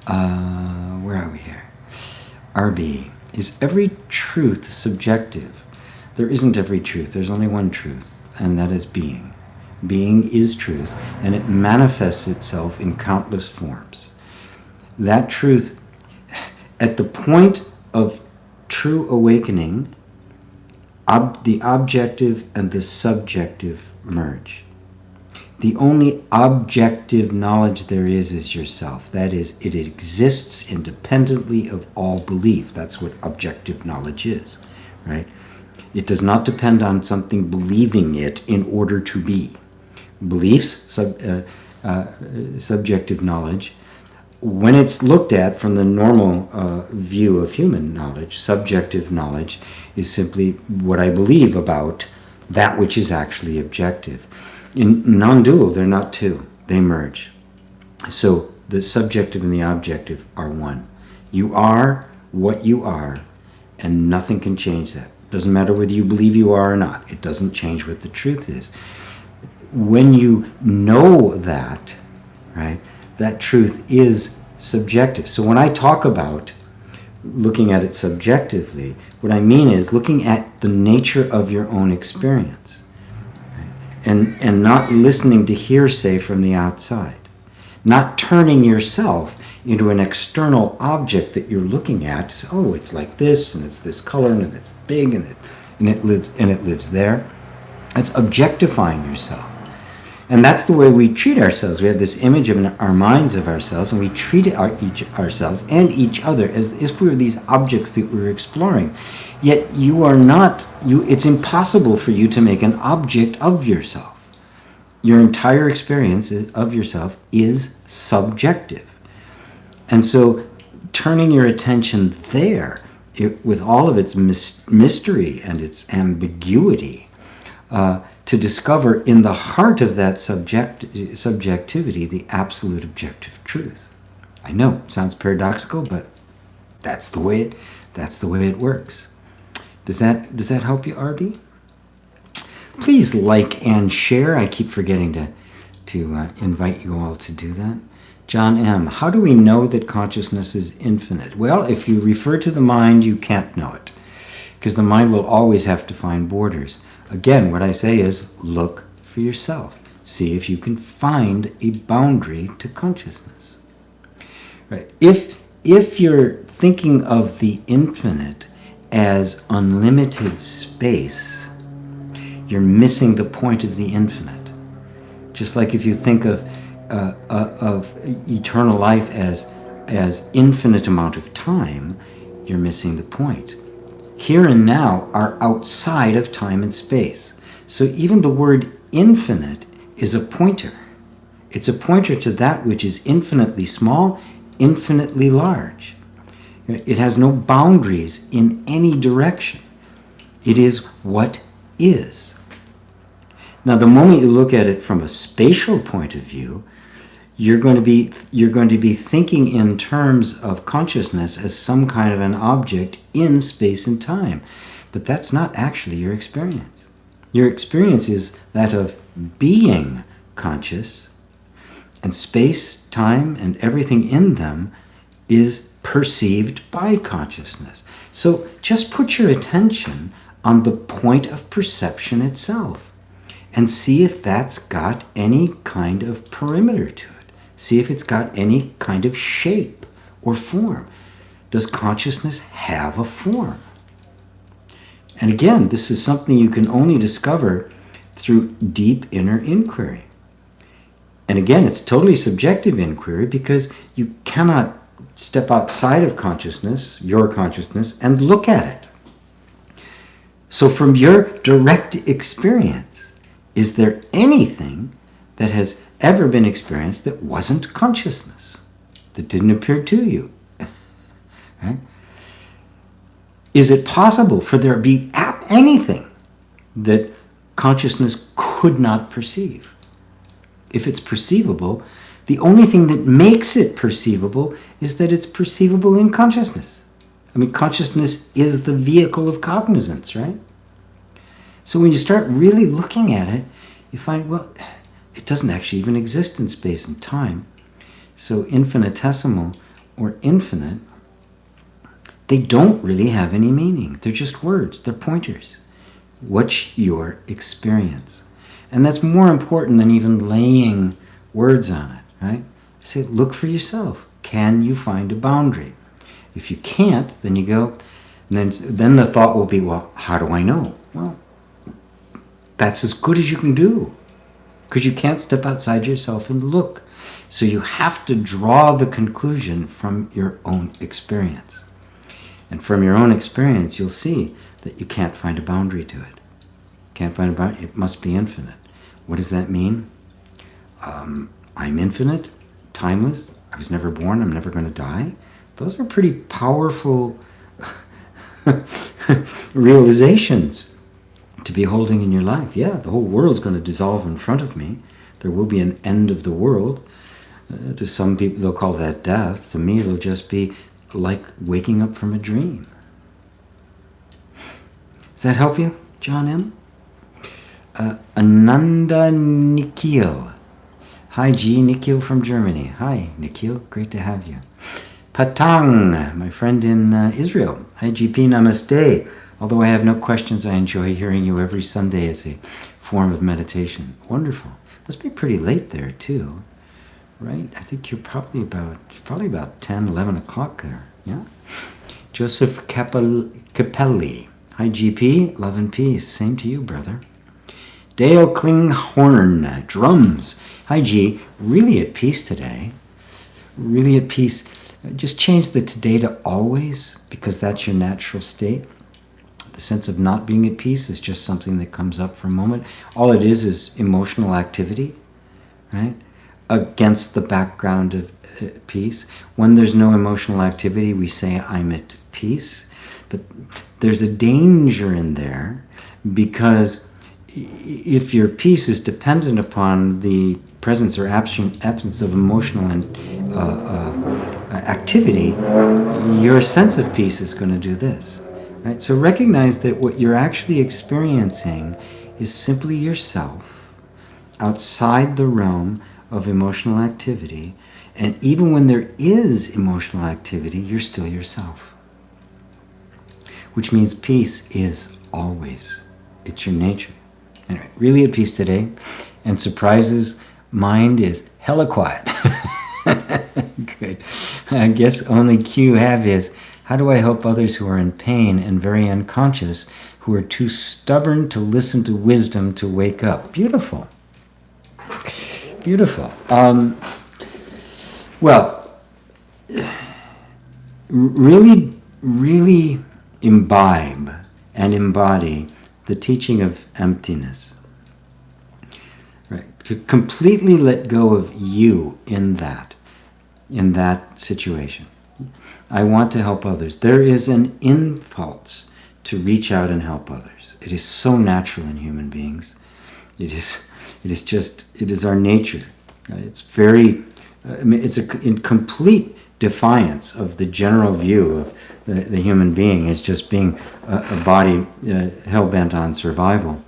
Where are we here? RB, is every truth subjective? There isn't every truth. There's only one truth, and that is being. Being is truth, and it manifests itself in countless forms. That truth, at the point of true awakening, the objective and the subjective merge. The only objective knowledge there is yourself. That is, it exists independently of all belief. That's what objective knowledge is, right? It does not depend on something believing it in order to be. Beliefs, subjective knowledge, when it's looked at from the normal view of human knowledge, subjective knowledge is simply what I believe about that which is actually objective. In non-dual, they're not two. They merge. So the subjective and the objective are one. You are what you are, and nothing can change that. Doesn't matter whether you believe you are or not. It doesn't change what the truth is. When you know that, right, that truth is subjective. So when I talk about looking at it subjectively, what I mean is looking at the nature of your own experience, right? And not listening to hearsay from the outside, not turning yourself into an external object that you're looking at. So, oh, it's like this, and it's this color, and it's big, and it lives there. It's objectifying yourself. And that's the way we treat ourselves. We have this image in our minds of ourselves, and we treat ourselves and each other as if we were these objects that we were exploring. Yet you are not. It's impossible for you to make an object of yourself. Your entire experience of yourself is subjective. And so turning your attention there, with all of its mystery and its ambiguity, to discover in the heart of that subjectivity the absolute objective truth. I know, it sounds paradoxical, but that's the way it works. Does that help you, RB? Please like and share. I keep forgetting to invite you all to do that. John M., how do we know that consciousness is infinite? Well, if you refer to the mind, you can't know it, because the mind will always have to find borders. Again, what I say is look for yourself. See if you can find a boundary to consciousness. Right? If you're thinking of the infinite as unlimited space, you're missing the point of the infinite. Just like if you think of eternal life as infinite amount of time, you're missing the point. Here and now are outside of time and space. So even the word infinite is a pointer. It's a pointer to that which is infinitely small, infinitely large. It has no boundaries in any direction. It is what is. Now, the moment you look at it from a spatial point of view, you're going to be thinking in terms of consciousness as some kind of an object in space and time. But that's not actually your experience. Your experience is that of being conscious, and space, time, and everything in them is perceived by consciousness. So just put your attention on the point of perception itself and see if that's got any kind of perimeter to it. See if it's got any kind of shape or form. Does consciousness have a form? And again, this is something you can only discover through deep inner inquiry. And again, it's totally subjective inquiry, because you cannot step outside of consciousness, your consciousness, and look at it. So from your direct experience, is there anything that has ever been experienced that wasn't consciousness, that didn't appear to you? Right? Is it possible for there to be anything that consciousness could not perceive? If it's perceivable, the only thing that makes it perceivable is that it's perceivable in consciousness. I mean, consciousness is the vehicle of cognizance, right? So when you start really looking at it, you find, well, it doesn't actually even exist in space and time. So infinitesimal or infinite, they don't really have any meaning. They're just words. They're pointers. What's your experience? And that's more important than even laying words on it, right? I say, look for yourself. Can you find a boundary? If you can't, then you go, and then the thought will be, well, how do I know? Well, that's as good as you can do, because you can't step outside yourself and look. So you have to draw the conclusion from your own experience. And from your own experience, you'll see that you can't find a boundary to it. Can't find a boundary. It must be infinite. What does that mean? I'm infinite, timeless. I was never born. I'm never going to die. Those are pretty powerful realizations to be holding in your life. Yeah, the whole world's going to dissolve in front of me. There will be an end of the world. To some people, they'll call that death. To me, it'll just be like waking up from a dream. Does that help you, John M.? Ananda Nikhil. Hi, G. Nikhil from Germany. Hi, Nikhil. Great to have you. Patang, my friend in Israel. Hi, GP. Namaste. Although I have no questions, I enjoy hearing you every Sunday as a form of meditation. Wonderful. Must be pretty late there, too. Right? I think you're probably about 10, 11 o'clock there. Yeah? Joseph Capelli. Hi, GP. Love and peace. Same to you, brother. Dale Klinghorn. Drums. Hi, G. Really at peace today. Really at peace. Just change the today to always, because that's your natural state. The sense of not being at peace is just something that comes up for a moment. All it is emotional activity, right? Against the background of peace. When there's no emotional activity, we say, I'm at peace. But there's a danger in there, because if your peace is dependent upon the presence or absence of emotional activity, your sense of peace is going to do this. Right? So recognize that what you're actually experiencing is simply yourself outside the realm of emotional activity. And even when there is emotional activity, you're still yourself. Which means peace is always. It's your nature. Anyway, really at peace today. And surprises, mind is hella quiet. Good. I guess only cue you have is, how do I help others who are in pain and very unconscious, who are too stubborn to listen to wisdom to wake up? Beautiful. Beautiful. Well, really, really imbibe and embody the teaching of emptiness. Right? To completely let go of you in that situation. I want to help others. There is an impulse to reach out and help others. It is so natural in human beings. It is our nature. It's very, it's in complete defiance of the general view of the human being as just being a body hell-bent on survival.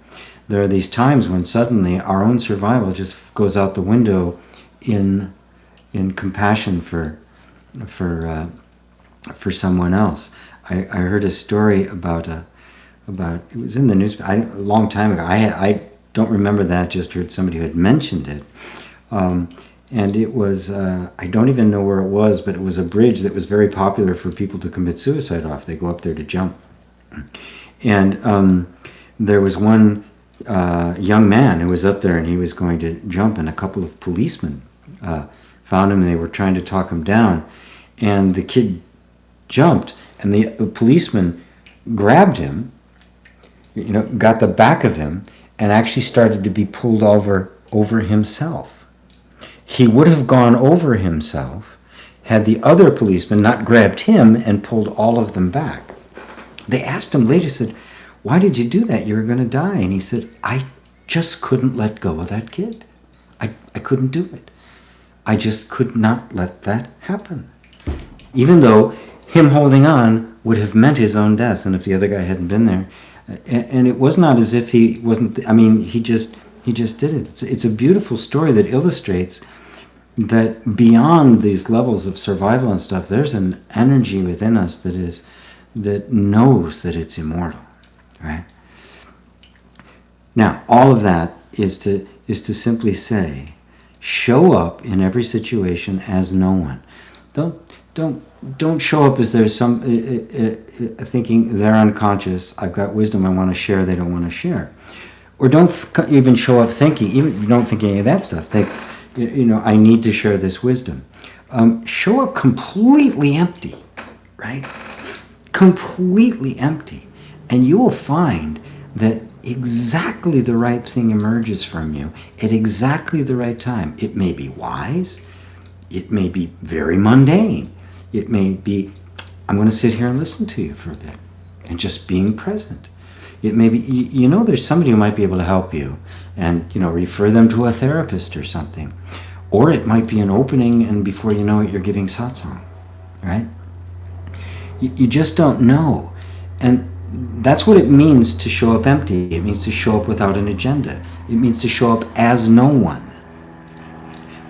There are these times when suddenly our own survival just goes out the window in compassion for someone else. I heard a story about it was in the newspaper a long time ago. I don't remember that, just heard somebody who had mentioned it. And it was, I don't even know where it was, but it was a bridge that was very popular for people to commit suicide off. They go up there to jump. And there was one young man who was up there and he was going to jump, and a couple of policemen found him and they were trying to talk him down. And the kid jumped, and the policeman grabbed him, got the back of him, and actually started to be pulled over himself. He would have gone over himself had the other policeman not grabbed him and pulled all of them back. They asked him later, said, "Why did you do that? You were going to die." And he says, "I just couldn't let go of that kid. I couldn't do it. I just could not let that happen." Even though him holding on would have meant his own death, and if the other guy hadn't been there. And it was not as if he wasn't, he just did it. It's a beautiful story that illustrates that beyond these levels of survival and stuff, there's an energy within us that knows that it's immortal, right? Now, all of that is to simply say, show up in every situation as no one. Don't show up as there's some thinking they're unconscious. I've got wisdom I want to share. They don't want to share, or don't even show up thinking. Even don't think any of that stuff. Think, I need to share this wisdom. Show up completely empty, right? Completely empty, and you will find that exactly the right thing emerges from you at exactly the right time. It may be wise. It may be very mundane. It may be, I'm going to sit here and listen to you for a bit, and just being present. It may be, there's somebody who might be able to help you, and, refer them to a therapist or something. Or it might be an opening, and before you know it, you're giving satsang, right? You just don't know. And that's what it means to show up empty. It means to show up without an agenda. It means to show up as no one.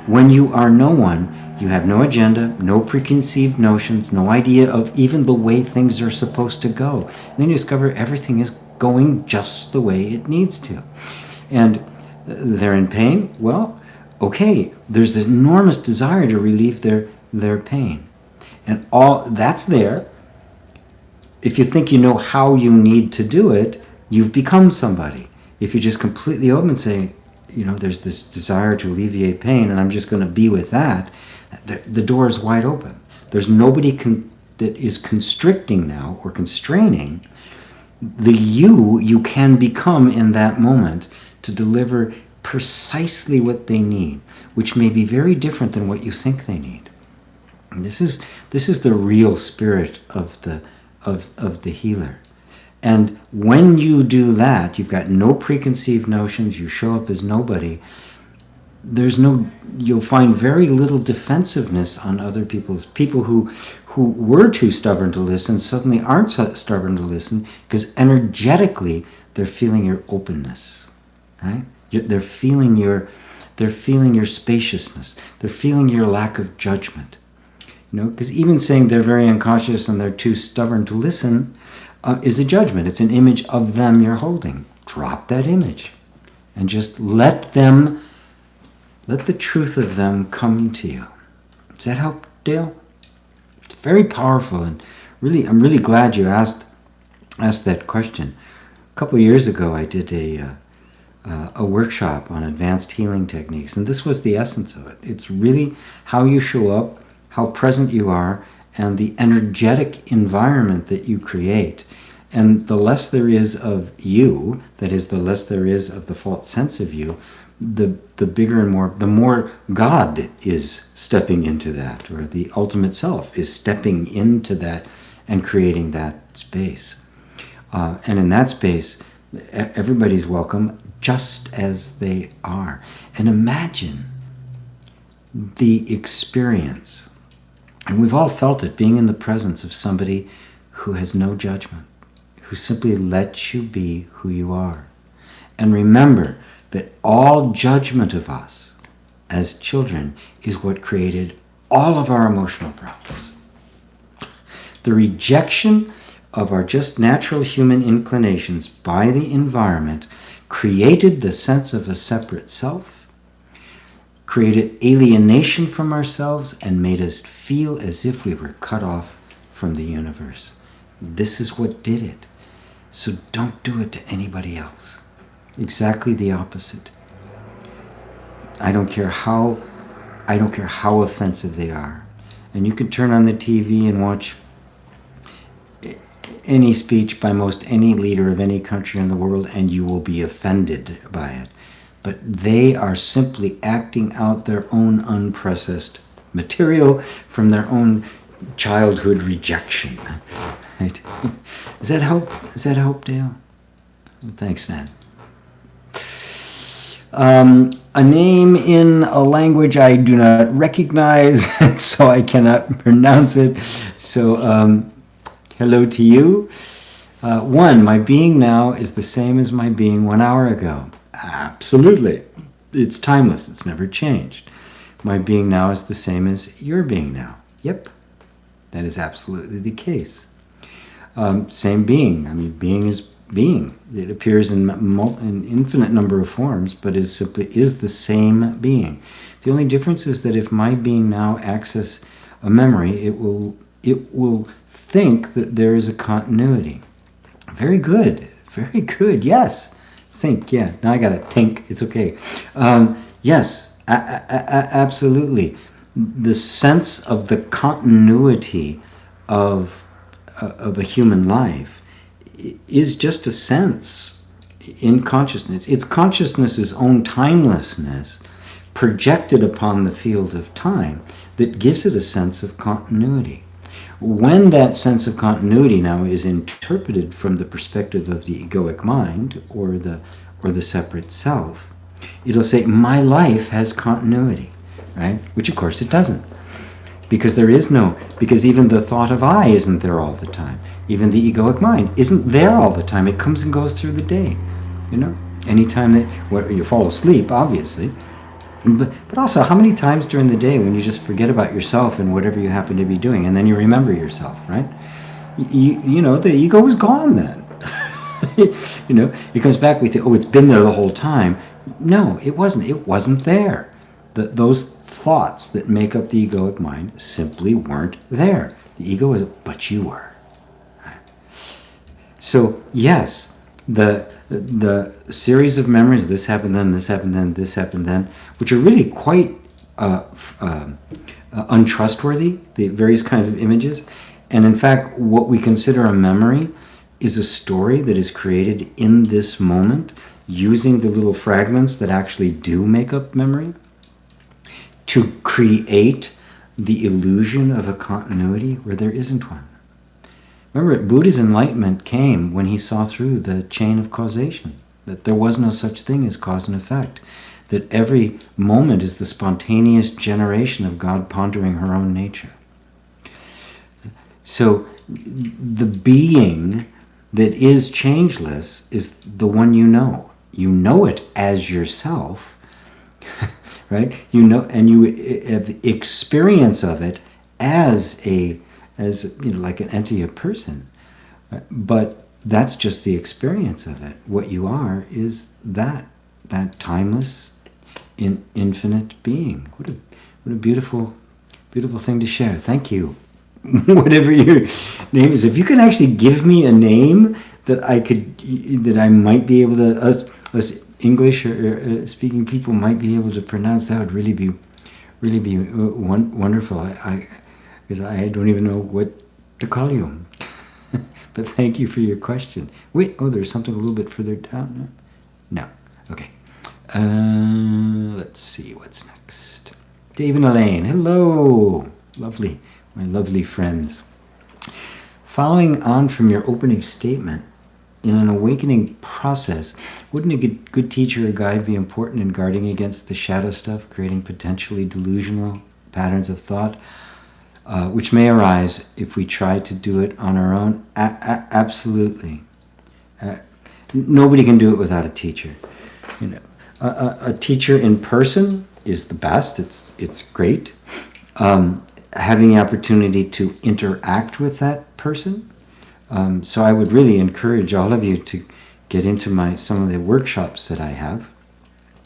When you are no one, you have no agenda, no preconceived notions, no idea of even the way things are supposed to go. And then you discover everything is going just the way it needs to. And they're in pain. Well, okay, there's this enormous desire to relieve their pain. And all that's there. If you think you know how you need to do it, you've become somebody. If you're just completely open and say, there's this desire to alleviate pain, and I'm just going to be with that, the door is wide open. There's nobody that is constricting now or constraining the you can become in that moment to deliver precisely what they need, which may be very different than what you think they need. And this is the real spirit of the healer. And when you do that, you've got no preconceived notions, you show up as nobody, you'll find very little defensiveness on other people who were too stubborn to listen suddenly aren't so stubborn to listen, because energetically they're feeling your openness, right? They're feeling your spaciousness. They're feeling your lack of judgment. Because even saying they're very unconscious and they're too stubborn to listen is a judgment. It's an image of them you're holding. Drop that image and just let the truth of them come to you. Does that help, Dale? It's very powerful, and really, I'm really glad you asked that question. A couple of years ago, I did a workshop on advanced healing techniques, and this was the essence of it. It's really how you show up, how present you are, and the energetic environment that you create. And the less there is of you, that is, the less there is of the false sense of you, the bigger and the more God is stepping into that, or the ultimate self is stepping into that and creating that space. And in that space, everybody's welcome just as they are. And imagine the experience, and we've all felt it, being in the presence of somebody who has no judgment, who simply lets you be who you are. And remember that all judgment of us as children is what created all of our emotional problems. The rejection of our just natural human inclinations by the environment created the sense of a separate self, created alienation from ourselves, and made us feel as if we were cut off from the universe. This is what did it. So don't do it to anybody else. Exactly the opposite. I don't care how offensive they are. And you can turn on the TV and watch any speech by most any leader of any country in the world, and you will be offended by it. But they are simply acting out their own unprocessed material from their own childhood rejection. Right? Does that help? Does that help, Dale? Thanks, man. A name in a language I do not recognize, so I cannot pronounce it. So, hello to you. One, my being now is the same as my being 1 hour ago. Absolutely. It's timeless. It's never changed. My being now is the same as your being now. Yep. That is absolutely the case. Same being. I mean, being is being. It appears in an infinite number of forms, but is the same being. The only difference is that if my being now access a memory, it will think that there is a continuity. Very good. Very good. Yes. Think. Yeah. Now I got to think. It's okay. Yes. Absolutely. The sense of the continuity of a human life is just a sense in consciousness. It's consciousness's own timelessness projected upon the field of time that gives it a sense of continuity. When that sense of continuity now is interpreted from the perspective of the egoic mind or the separate self, it'll say, my life has continuity, right? Which of course it doesn't. Because because even the thought of I isn't there all the time. Even the egoic mind isn't there all the time. It comes and goes through the day. Anytime that you fall asleep, obviously. But also, how many times during the day when you just forget about yourself and whatever you happen to be doing, and then you remember yourself, right? The ego is gone then. It comes back, we think, it's been there the whole time. No, it wasn't. It wasn't there. Those thoughts that make up the egoic mind simply weren't there. The ego is, but you were. So yes, the series of memories, this happened then, this happened then, this happened then, which are really quite untrustworthy, the various kinds of images. And in fact, what we consider a memory is a story that is created in this moment using the little fragments that actually do make up memory to create the illusion of a continuity where there isn't one. Remember, Buddha's enlightenment came when he saw through the chain of causation, that there was no such thing as cause and effect, that every moment is the spontaneous generation of God pondering her own nature. So the being that is changeless is the one you know. You know it as yourself, right? You know, and you have experience of it as like an entity, a person. But that's just the experience of it. What you are is that timeless, infinite being. What a beautiful thing to share. Thank you. Whatever your name is, if you can actually give me a name that I might be able to, us English or speaking people might be able to pronounce, that would really be wonderful. Because I don't even know what to call you. But thank you for your question. Wait, there's something a little bit further down. No. Okay. Let's see what's next. Dave and Elaine, hello. Lovely. My lovely friends. Following on from your opening statement, in an awakening process, wouldn't a good teacher or guide be important in guarding against the shadow stuff, creating potentially delusional patterns of thought, which may arise if we try to do it on our own? Absolutely. Nobody can do it without a teacher. You know, a teacher in person is the best. It's great. Having the opportunity to interact with that person. So I would really encourage all of you to get into some of the workshops that I have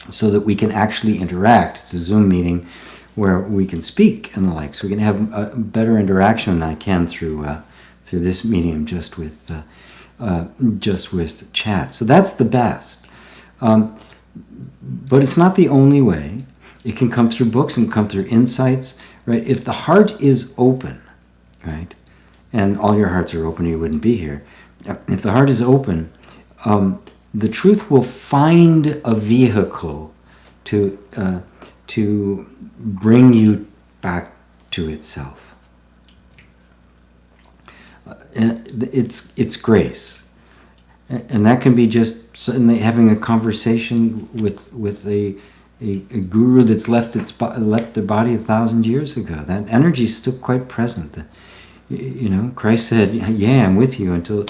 so that we can actually interact. It's a Zoom meeting where we can speak and the like. So we can have a better interaction than I can through this medium just with chat. So that's the best. But it's not the only way. It can come through books and come through insights. Right? If the heart is open, right, and all your hearts are open, you wouldn't be here. If the heart is open, the truth will find a vehicle to bring you back to itself. It's grace, and that can be just suddenly having a conversation with a guru that's left their body 1,000 years ago. That energy is still quite present. Christ said, "Yeah, I'm with you until,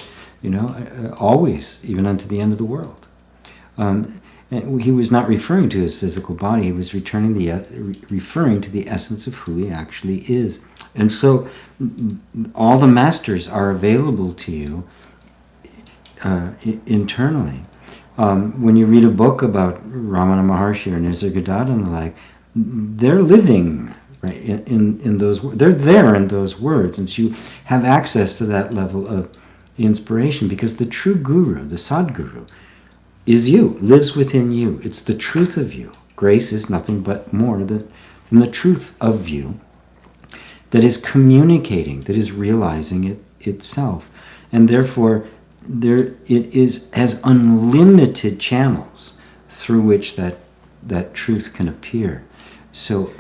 always, even unto the end of the world." And he was not referring to his physical body. He was referring to the essence of who he actually is. And so, all the masters are available to you internally. When you read a book about Ramana Maharshi or Nisargadatta and the like, they're living right in those. They're there in those words, and so you have access to that level of inspiration because the true guru, the Sadguru, is you, lives within you. It's the truth of you. Grace is nothing but more than the truth of you that is communicating, that is realizing it itself, and therefore. Has unlimited channels through which that truth can appear. So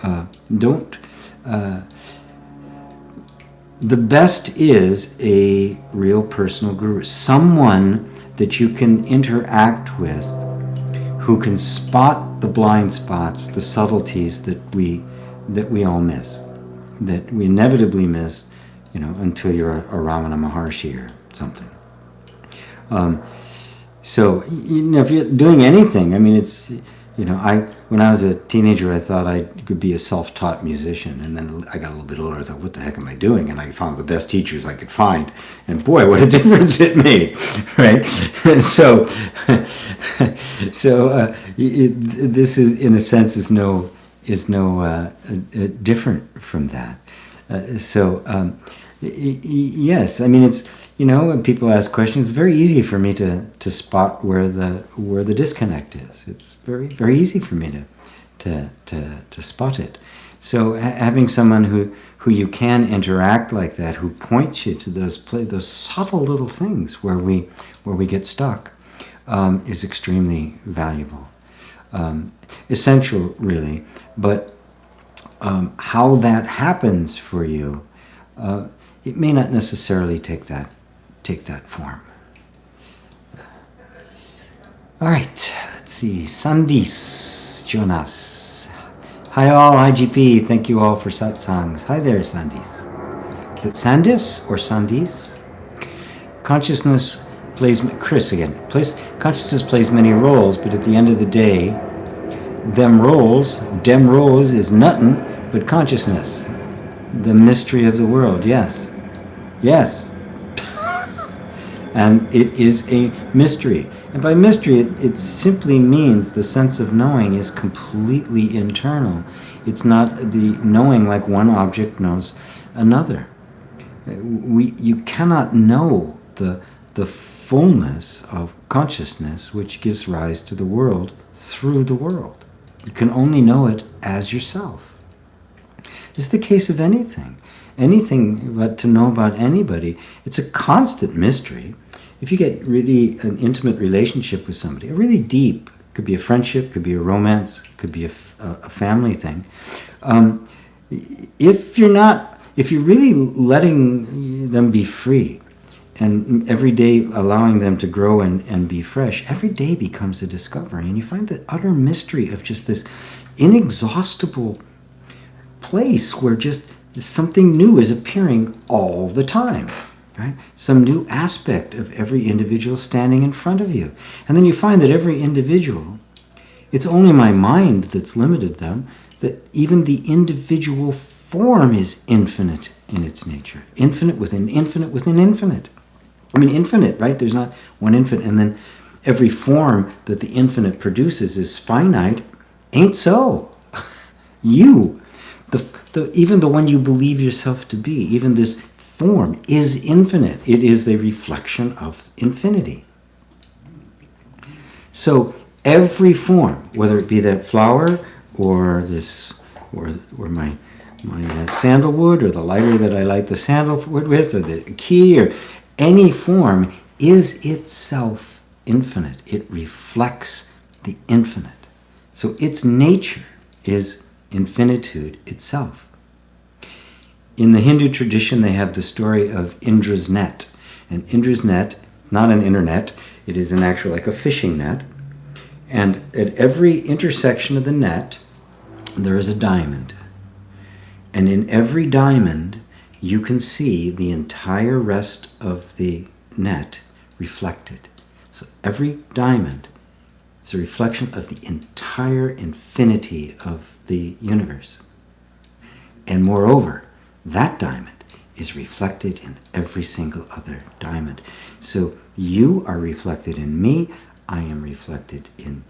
the best is a real personal guru, someone that you can interact with, who can spot the blind spots, the subtleties that we all miss, that we inevitably miss, until you're a Ramana Maharshi or something. So if you're doing anything, it's when I was a teenager, I thought I could be a self-taught musician, and then I got a little bit older. I thought, what the heck am I doing? And I found the best teachers I could find, and boy, what a difference it made, right? So this is, in a sense, is no different from that. Yes, it's. When people ask questions, it's very easy for me to spot where the disconnect is. It's very, very easy for me to spot it. So having someone who you can interact like that, who points you to those subtle little things where we get stuck, is extremely valuable, essential, really. But how that happens for you, it may not necessarily take that form. All right, let's see. Sandis, Jonas. Hi all, hi GP. Thank you all for satsangs. Hi there, Sandis. Is it Sandis or Sandis? Consciousness plays, Chris again, consciousness plays many roles, but at the end of the day, them roles is nothing but consciousness. The mystery of the world, yes. Yes. And it is a mystery. And by mystery, it simply means the sense of knowing is completely internal. It's not the knowing like one object knows another. You cannot know the fullness of consciousness which gives rise to the world through the world. You can only know it as yourself. It's the case of anything. Anything but to know about anybody, it's a constant mystery. If you get really an intimate relationship with somebody, a really deep, could be a friendship, could be a romance, could be a family thing. If you're really letting them be free and every day allowing them to grow and be fresh, every day becomes a discovery. And you find the utter mystery of just this inexhaustible place where just something new is appearing all the time. Right? Some new aspect of every individual standing in front of you. And then you find that every individual, it's only my mind that's limited them, that even the individual form is infinite in its nature. Infinite within infinite within infinite. I mean, infinite, right? There's not one infinite. And then every form that the infinite produces is finite. Ain't so. You, even the one you believe yourself to be, even this form is infinite. It is the reflection of infinity. So every form, whether it be that flower or this, or my sandalwood, or the lighter that I light the sandalwood with, or the key, or any form, is itself infinite. It reflects the infinite. So its nature is infinitude itself. In the Hindu tradition, they have the story of Indra's net. And Indra's net, not an internet, it is an actual, like a fishing net. And at every intersection of the net, there is a diamond. And in every diamond, you can see the entire rest of the net reflected. So every diamond is a reflection of the entire infinity of the universe. And moreover, that diamond is reflected in every single other diamond. So you are reflected in me, I am reflected in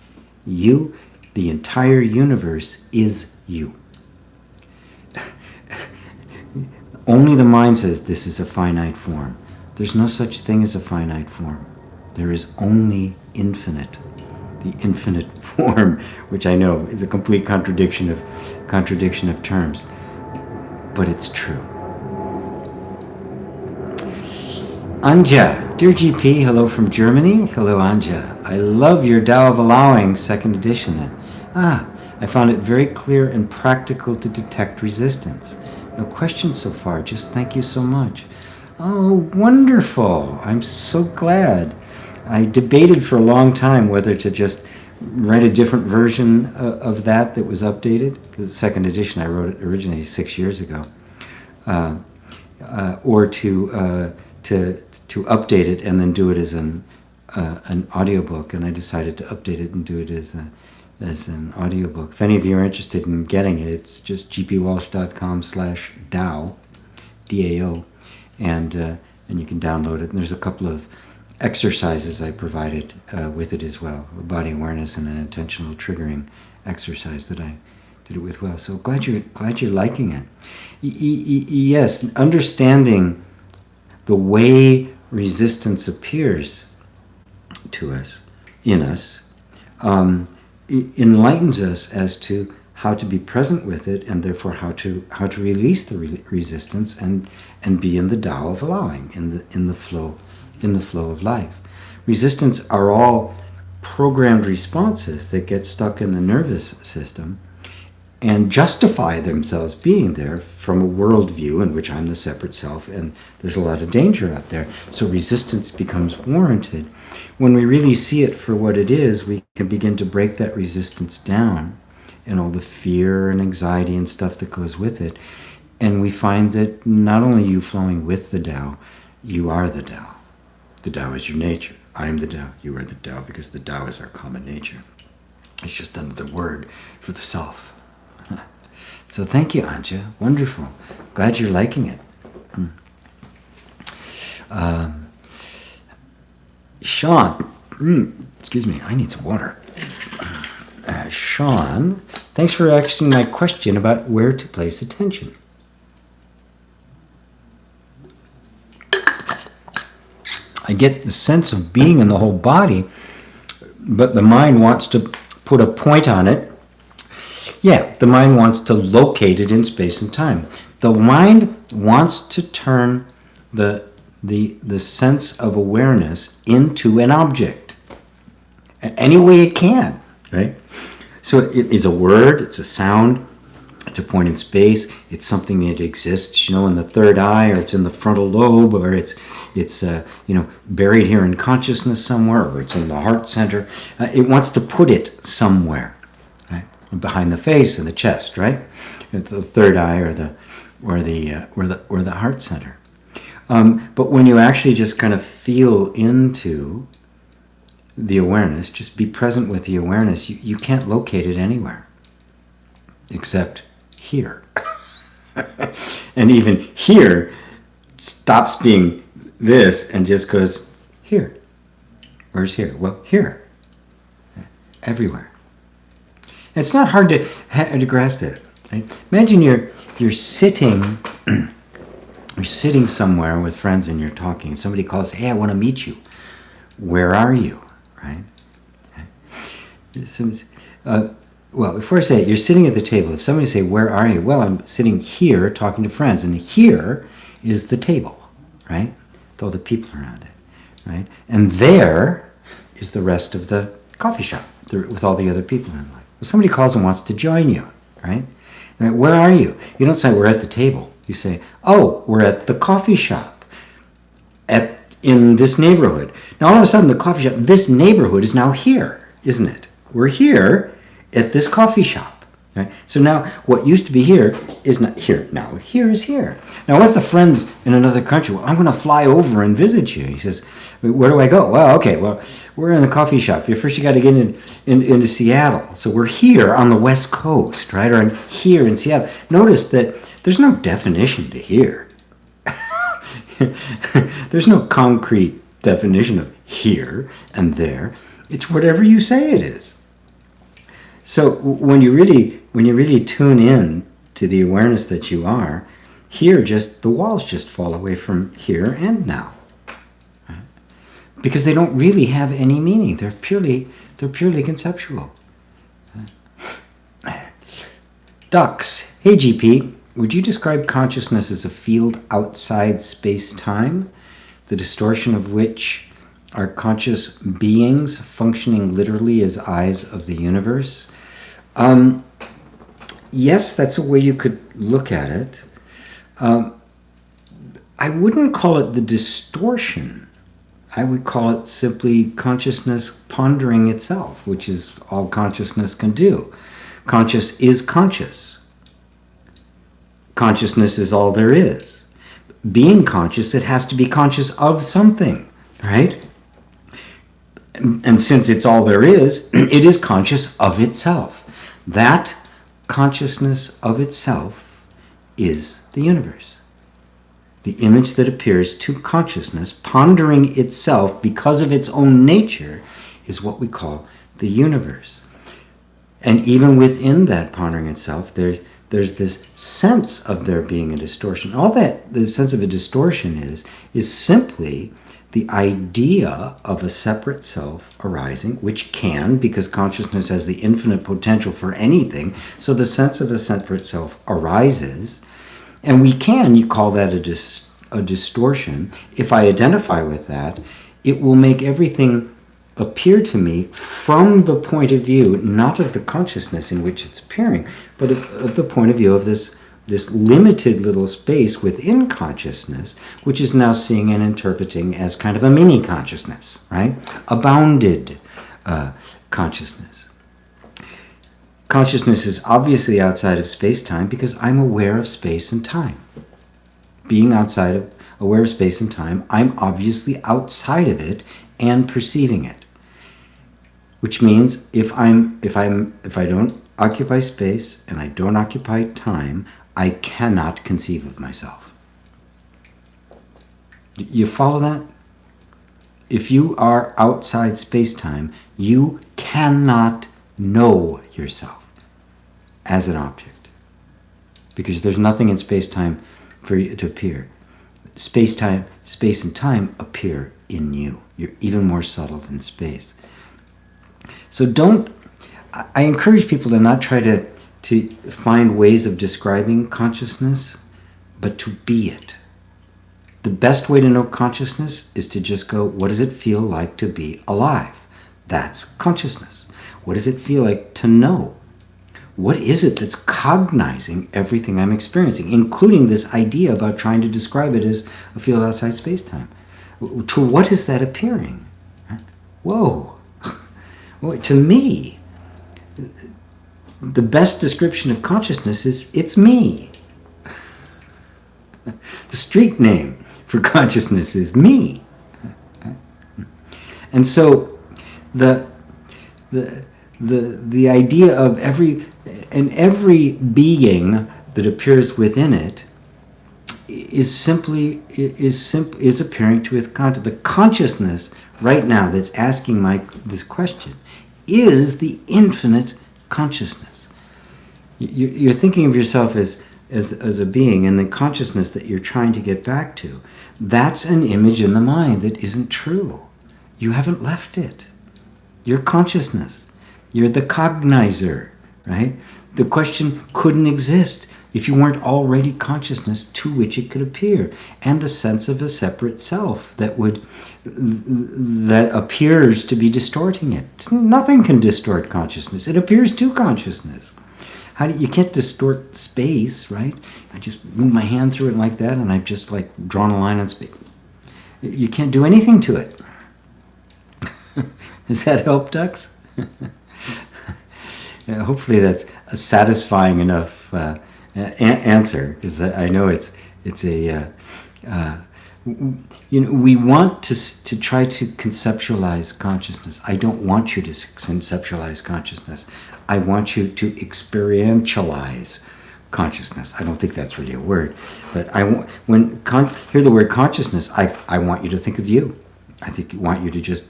you. The entire universe is you. Only the mind says this is a finite form. There's no such thing as a finite form. There is only infinite. The infinite form, which I know is a complete contradiction of terms. But it's true. Anja, dear GP, hello from Germany. Hello, Anja. I love your Tao of Allowing, 2nd edition. I found it very clear and practical to detect resistance. No questions so far, just thank you so much. Oh, wonderful. I'm so glad. I debated for a long time whether to just write a different version of that was updated, because the 2nd edition I wrote it originally 6 years ago, or to update it and then do it as an audiobook. And I decided to update it and do it as an audiobook. If any of you are interested in getting it, it's just gpwalsh.com/DAO, DAO, and you can download it. And there's a couple of exercises I provided with it as well, a body awareness and an intentional triggering exercise that I did it with well. So glad you're liking it. Yes, understanding the way resistance appears to us, in us, enlightens us as to how to be present with it, and therefore how to release the resistance and be in the Tao of allowing, in the flow of life. Resistance are all programmed responses that get stuck in the nervous system and justify themselves being there from a worldview in which I'm the separate self, and there's a lot of danger out there. So resistance becomes warranted. When we really see it for what it is, we can begin to break that resistance down and all the fear and anxiety and stuff that goes with it. And we find that not only are you flowing with the Tao, you are the Tao. The Tao is your nature. I am the Tao, you are the Tao, because the Tao is our common nature. It's just another word for the self. So thank you, Anja. Wonderful. Glad you're liking it. Sean, excuse me, I need some water. Sean, thanks for asking my question about where to place attention. I get the sense of being in the whole body, but the mind wants to put a point on it. Yeah, the mind wants to locate it in space and time. The mind wants to turn the sense of awareness into an object any way it can, right? So it is a word, it's a sound, it's a point in space, it's something that exists, in the third eye, or it's in the frontal lobe, or it's buried here in consciousness somewhere, or it's in the heart center. It wants to put it somewhere, right? Behind the face and the chest, right? The third eye, or the heart center. But when you actually just kind of feel into the awareness, just be present with the awareness, you can't locate it anywhere except here. And even here stops being this and just goes here. Where's here? Well, here. Everywhere. It's not hard to grasp it. Right? Imagine you're sitting you're sitting somewhere with friends and you're talking, and somebody calls, hey, I want to meet you. Where are you? Right? Well, before I say it, you're sitting at the table. If somebody say, where are you? Well, I'm sitting here talking to friends, and here is the table, right? With all the people around it, right? And there is the rest of the coffee shop with all the other people in it. Well, somebody calls and wants to join you, right? And where are you? You don't say, we're at the table. You say, oh, we're at the coffee shop in this neighborhood. Now, all of a sudden, the coffee shop, this neighborhood is now here, isn't it? We're here at this coffee shop. Right? So now what used to be here is not here. Now here is here. Now what if the friend's in another country? Well, I'm going to fly over and visit you. He says, where do I go? Well, okay, we're in the coffee shop. First you got to get into Seattle. So we're here on the West Coast, right? Or here in Seattle. Notice that there's no definition to here. There's no concrete definition of here and there. It's whatever you say it is. So when you really tune in to the awareness that you are, here the walls just fall away from here and now. Right? Because they don't really have any meaning. They're purely conceptual. Ducks. Hey GP, would you describe consciousness as a field outside space-time, the distortion of which are conscious beings functioning literally as eyes of the universe? Yes, that's a way you could look at it. I wouldn't call it the distortion. I would call it simply consciousness pondering itself, which is all consciousness can do. Conscious is conscious. Consciousness is all there is. Being conscious, it has to be conscious of something, right? And since it's all there is, it is conscious of itself. That consciousness of itself is the universe. The image that appears to consciousness, pondering itself because of its own nature, is what we call the universe. And even within that pondering itself, there's this sense of there being a distortion. All that the sense of a distortion is simply the idea of a separate self arising, which can, because consciousness has the infinite potential for anything, so the sense of a separate self arises, and you call that a distortion. If I identify with that, it will make everything appear to me from the point of view, not of the consciousness in which it's appearing, but of the point of view of this limited little space within consciousness, which is now seeing and interpreting as kind of a mini consciousness, right? A bounded consciousness. Consciousness is obviously outside of space-time because I'm aware of space and time. Being aware of space and time, I'm obviously outside of it and perceiving it. Which means if I don't occupy space and I don't occupy time, I cannot conceive of myself. You follow that? If you are outside space-time, you cannot know yourself as an object, because there's nothing in space-time for you to appear. Space and time appear in you. You're even more subtle than space. So I encourage people to not try to find ways of describing consciousness, but to be it. The best way to know consciousness is to just go, what does it feel like to be alive? That's consciousness. What does it feel like to know? What is it that's cognizing everything I'm experiencing, including this idea about trying to describe it as a field outside space-time? To what is that appearing? Whoa. Well, to me, the best description of consciousness is, it's me. The street name for consciousness is me. And so the idea of every being that appears within it is appearing to the consciousness right now that's asking this question is the infinite consciousness. You're thinking of yourself as a being, and the consciousness that you're trying to get back to, that's an image in the mind that isn't true. You haven't left it. You're consciousness. You're the cognizer, right? The question couldn't exist if you weren't already consciousness to which it could appear, and the sense of a separate self that appears to be distorting it. Nothing can distort consciousness. It appears to consciousness. You can't distort space, right? I just move my hand through it like that, and I've just drawn a line on space. You can't do anything to it. Does that help, ducks? Yeah, hopefully that's a satisfying enough answer, because I know it's a we want to try to conceptualize consciousness. I don't want you to conceptualize consciousness. I want you to experientialize consciousness. I don't think that's really a word, but hear the word consciousness, I want you to think of you. I want you to just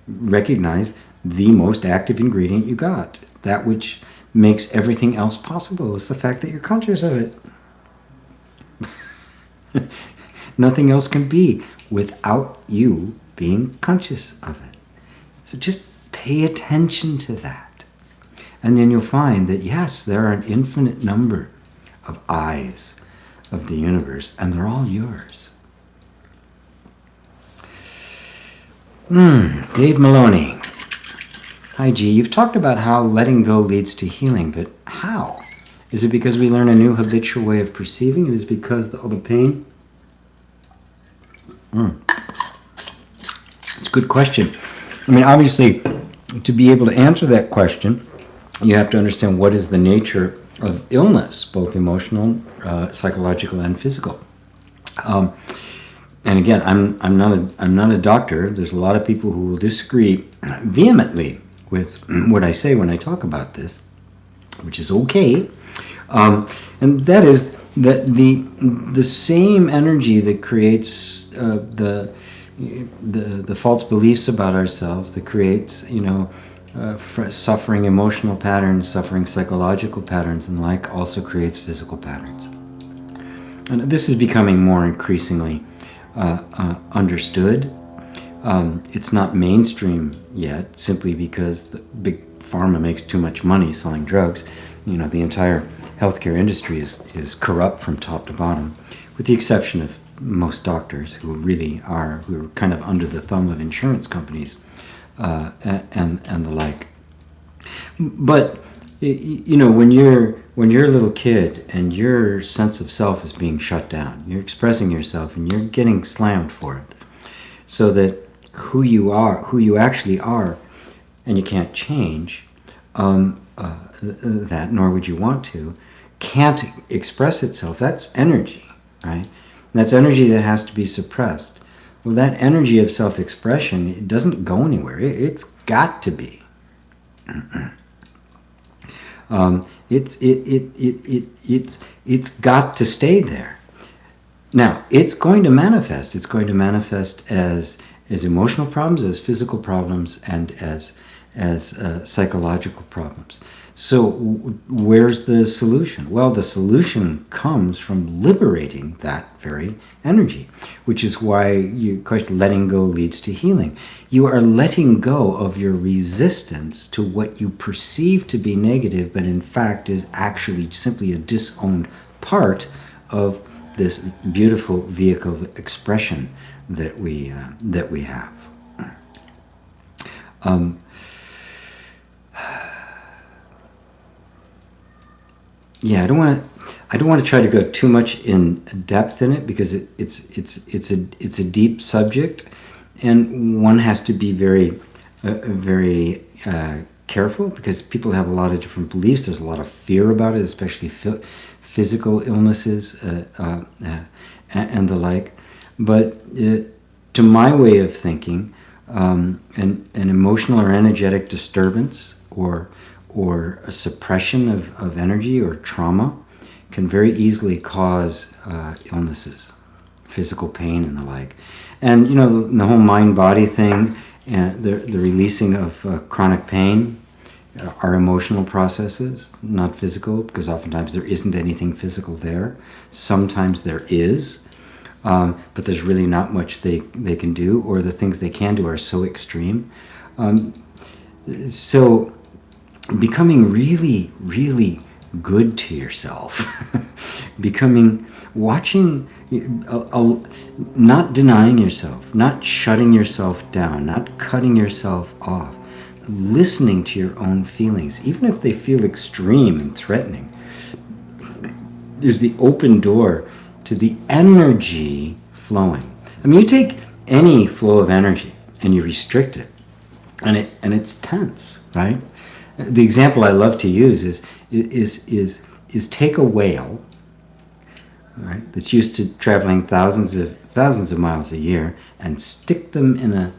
recognize the most active ingredient you got. That which makes everything else possible is the fact that you're conscious of it. Nothing else can be without you being conscious of it. So just pay attention to that. And then you'll find that, yes, there are an infinite number of eyes of the universe, and they're all yours. Dave Maloney. Hi, G. You've talked about how letting go leads to healing, but how? Is it because we learn a new habitual way of perceiving? It is because all the pain? It's a good question. I mean, obviously, to be able to answer that question, you have to understand what is the nature of illness, both emotional, psychological, and physical. And again, I'm not a doctor. There's a lot of people who will disagree vehemently with what I say when I talk about this, which is okay. And that is that the same energy that creates the false beliefs about ourselves, that creates suffering emotional patterns, suffering psychological patterns, and also creates physical patterns. And this is becoming more increasingly understood. It's not mainstream yet, simply because the big pharma makes too much money selling drugs. The entire healthcare industry is corrupt from top to bottom, with the exception of most doctors who are kind of under the thumb of insurance companies and the like. But when you're a little kid and your sense of self is being shut down, you're expressing yourself and you're getting slammed for it, so that who you actually are, and you can't change, that, nor would you want to, can't express itself. That's energy, right? And that's energy that has to be suppressed. Well, that energy of self-expression, it doesn't go anywhere. It's got to be. It's got to stay there. Now, it's going to manifest. It's going to manifest as emotional problems, as physical problems, and as psychological problems. So where's the solution? Well, the solution comes from liberating that very energy, which is why you question letting go leads to healing. You are letting go of your resistance to what you perceive to be negative, but in fact is actually simply a disowned part of this beautiful vehicle of expression that we have. Yeah, I don't want to try to go too much in depth in it, because it's a deep subject, and one has to be very careful, because people have a lot of different beliefs. There's a lot of fear about it, especially physical illnesses and the like. But to my way of thinking, an emotional or energetic disturbance or a suppression of energy or trauma can very easily cause illnesses, physical pain and the like. And the whole mind-body thing, the releasing of chronic pain are emotional processes, not physical, because oftentimes there isn't anything physical there. Sometimes there is, but there's really not much they can do, or the things they can do are so extreme. So becoming really, really good to yourself, watching, not denying yourself, not shutting yourself down, not cutting yourself off, listening to your own feelings, even if they feel extreme and threatening, is the open door to the energy flowing. I mean, you take any flow of energy and you restrict it, and it's tense, right? The example I love to use is take a whale, right, that's used to traveling thousands of miles a year, and stick them in a,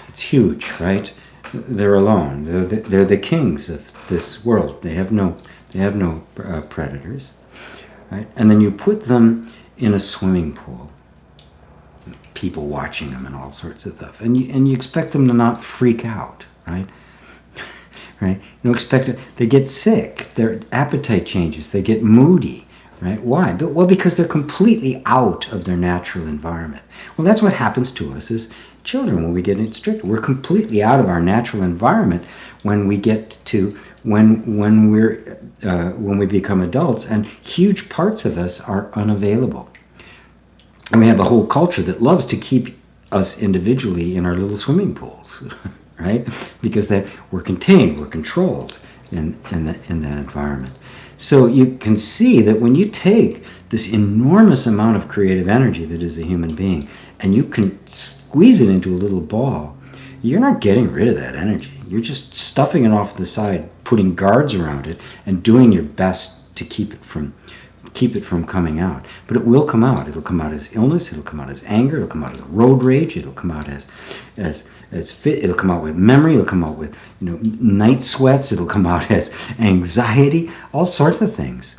it's huge, right? They're alone. They're the kings of this world. They have no predators, right? And then you put them in a swimming pool, people watching them and all sorts of stuff, and you expect them to not freak out, right? Right? You expect it. They get sick. Their appetite changes. They get moody. Right? Why? Well, because they're completely out of their natural environment. Well, that's what happens to us as children when we get restricted. We're completely out of our natural environment when we get to when we become adults, and huge parts of us are unavailable. And we have a whole culture that loves to keep us individually in our little swimming pools. Right? Because we're contained, we're controlled in that environment. So you can see that when you take this enormous amount of creative energy that is a human being, and you can squeeze it into a little ball, you're not getting rid of that energy. You're just stuffing it off to the side, putting guards around it, and doing your best to keep it from coming out. But it will come out. It'll come out as illness. It'll come out as anger. It'll come out as road rage. It'll come out as fit. It'll come out with memory. It'll come out with night sweats. It'll come out as anxiety. All sorts of things,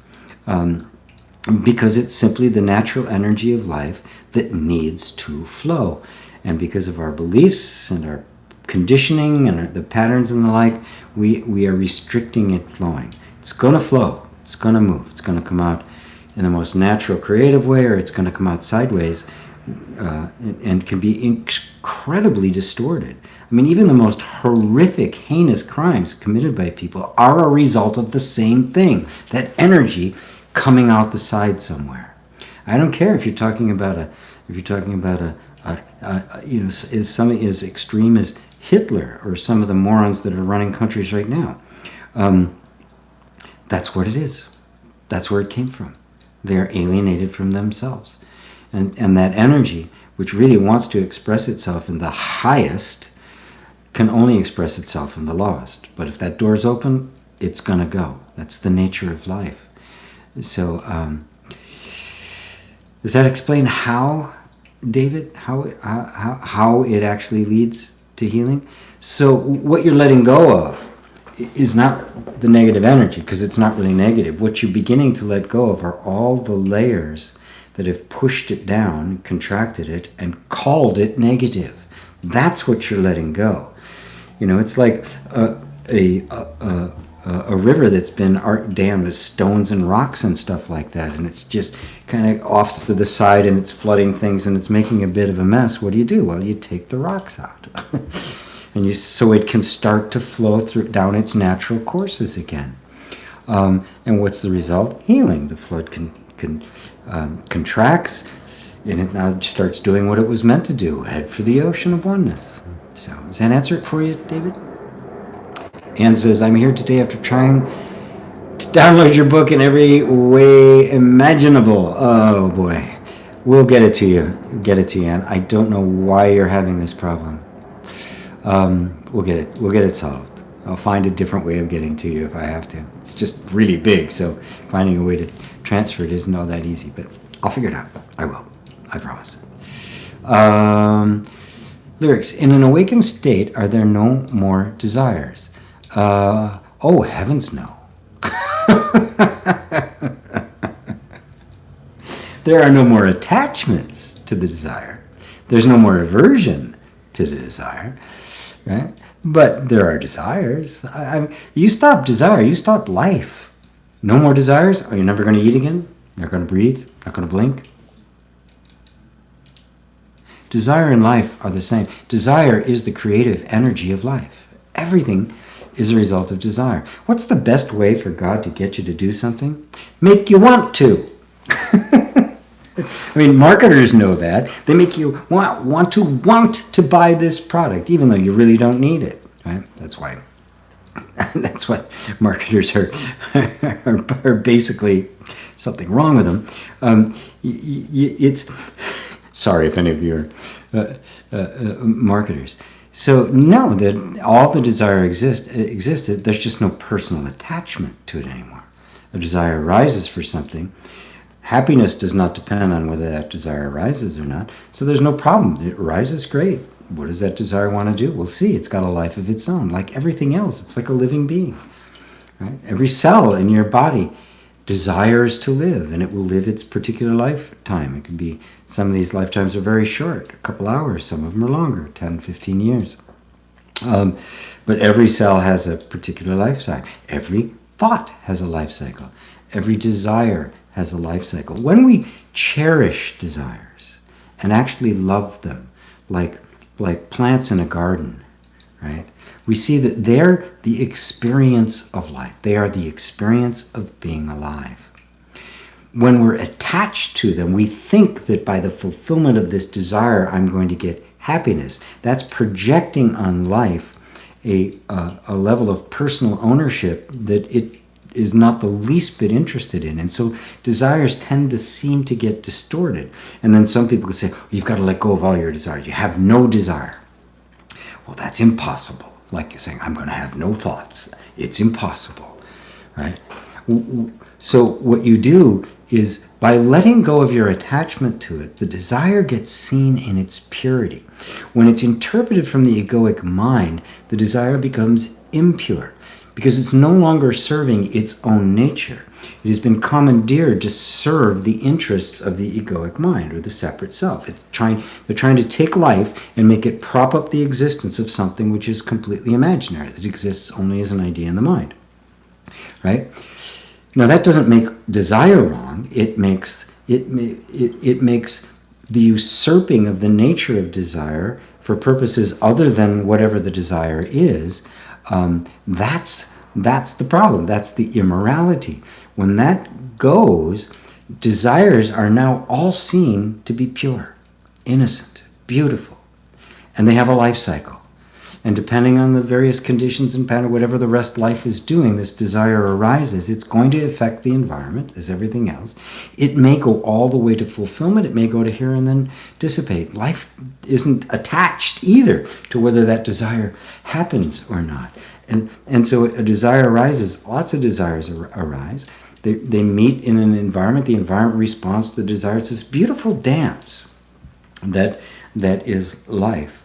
because it's simply the natural energy of life that needs to flow, and because of our beliefs and our conditioning and the patterns and the like, we are restricting it flowing. It's going to flow. It's going to move. It's going to come out in the most natural, creative way, or it's going to come out sideways, and can be incredibly distorted. I mean, even the most horrific, heinous crimes committed by people are a result of the same thing, that energy coming out the side somewhere. I don't care if you're talking about is something as extreme as Hitler or some of the morons that are running countries right now. That's what it is. That's where it came from. They are alienated from themselves. And that energy, which really wants to express itself in the highest can only express itself in the lowest. But if that door's open, it's going to go. That's the nature of life. So, does that explain how, David, how it actually leads to healing? So what you're letting go of is not the negative energy, because it's not really negative. What you're beginning to let go of are all the layers that have pushed it down, contracted it, and called it negative. That's what you're letting go. You know, it's like a river that's been dammed with stones and rocks and stuff like that, and it's just kind of off to the side, and it's flooding things, and it's making a bit of a mess. What do? Well, you take the rocks out. And so it can start to flow down its natural courses again. And what's the result? Healing. The flood contracts, and it now starts doing what it was meant to do, head for the ocean of oneness. So, does that answer it for you, David? Anne says, I'm here today after trying to download your book in every way imaginable. Oh boy. We'll get it to you. Anne. I don't know why you're having this problem. We'll get it solved. I'll find a different way of getting to you if I have to. It's just really big, so finding a way to transfer it isn't all that easy, but I'll figure it out. I will. I promise. Lyrics. In an awakened state, are there no more desires? Oh, heavens no. There are no more attachments to the desire. There's no more aversion to the desire, right? But there are desires. You stop desire, you stop life. No more desires? Are you never going to eat again? Not going to breathe? Not going to blink? Desire and life are the same. Desire is the creative energy of life. Everything is a result of desire. What's the best way for God to get you to do something? Make you want to. I mean, marketers know that. They make you want to buy this product, even though you really don't need it. Right? That's why. That's what marketers are basically something wrong with them. It's sorry if any of you are marketers. So no, that all the desire existed. There's just no personal attachment to it anymore. A desire arises for something. Happiness does not depend on whether that desire arises or not. So there's no problem. It arises, great. What does that desire want to do? We'll see. It's got a life of its own. Like everything else, it's like a living being. Right? Every cell in your body desires to live, and it will live its particular lifetime. It can be, some of these lifetimes are very short, a couple hours. Some of them are longer, 10, 15 years. But every cell has a particular life cycle. Every thought has a life cycle. Every desire has a life cycle. When we cherish desires and actually love them, like plants in a garden, right? We see that they're the experience of life. They are the experience of being alive. When we're attached to them, we think that by the fulfillment of this desire, I'm going to get happiness. That's projecting on life a level of personal ownership that it is not the least bit interested in. And so desires tend to seem to get distorted. And then some people could say, well, you've got to let go of all your desires. You have no desire. Well, that's impossible. Like you're saying, I'm going to have no thoughts. It's impossible, right? So what you do is, by letting go of your attachment to it, the desire gets seen in its purity. When it's interpreted from the egoic mind, the desire becomes impure, because it's no longer serving its own nature. It has been commandeered to serve the interests of the egoic mind, or the separate self. They're trying to take life and make it prop up the existence of something which is completely imaginary, that exists only as an idea in the mind. Right? Now that doesn't make desire wrong. It makes the usurping of the nature of desire for purposes other than whatever the desire is. That's the problem. That's the immorality. When that goes, desires are now all seen to be pure, innocent, beautiful, and they have a life cycle. And depending on the various conditions and pattern, whatever the rest life is doing, this desire arises. It's going to affect the environment as everything else. It may go all the way to fulfillment. It may go to here and then dissipate. Life isn't attached either to whether that desire happens or not. And so a desire arises. Lots of desires arise. They meet in an environment. The environment responds to the desire. It's this beautiful dance that is life.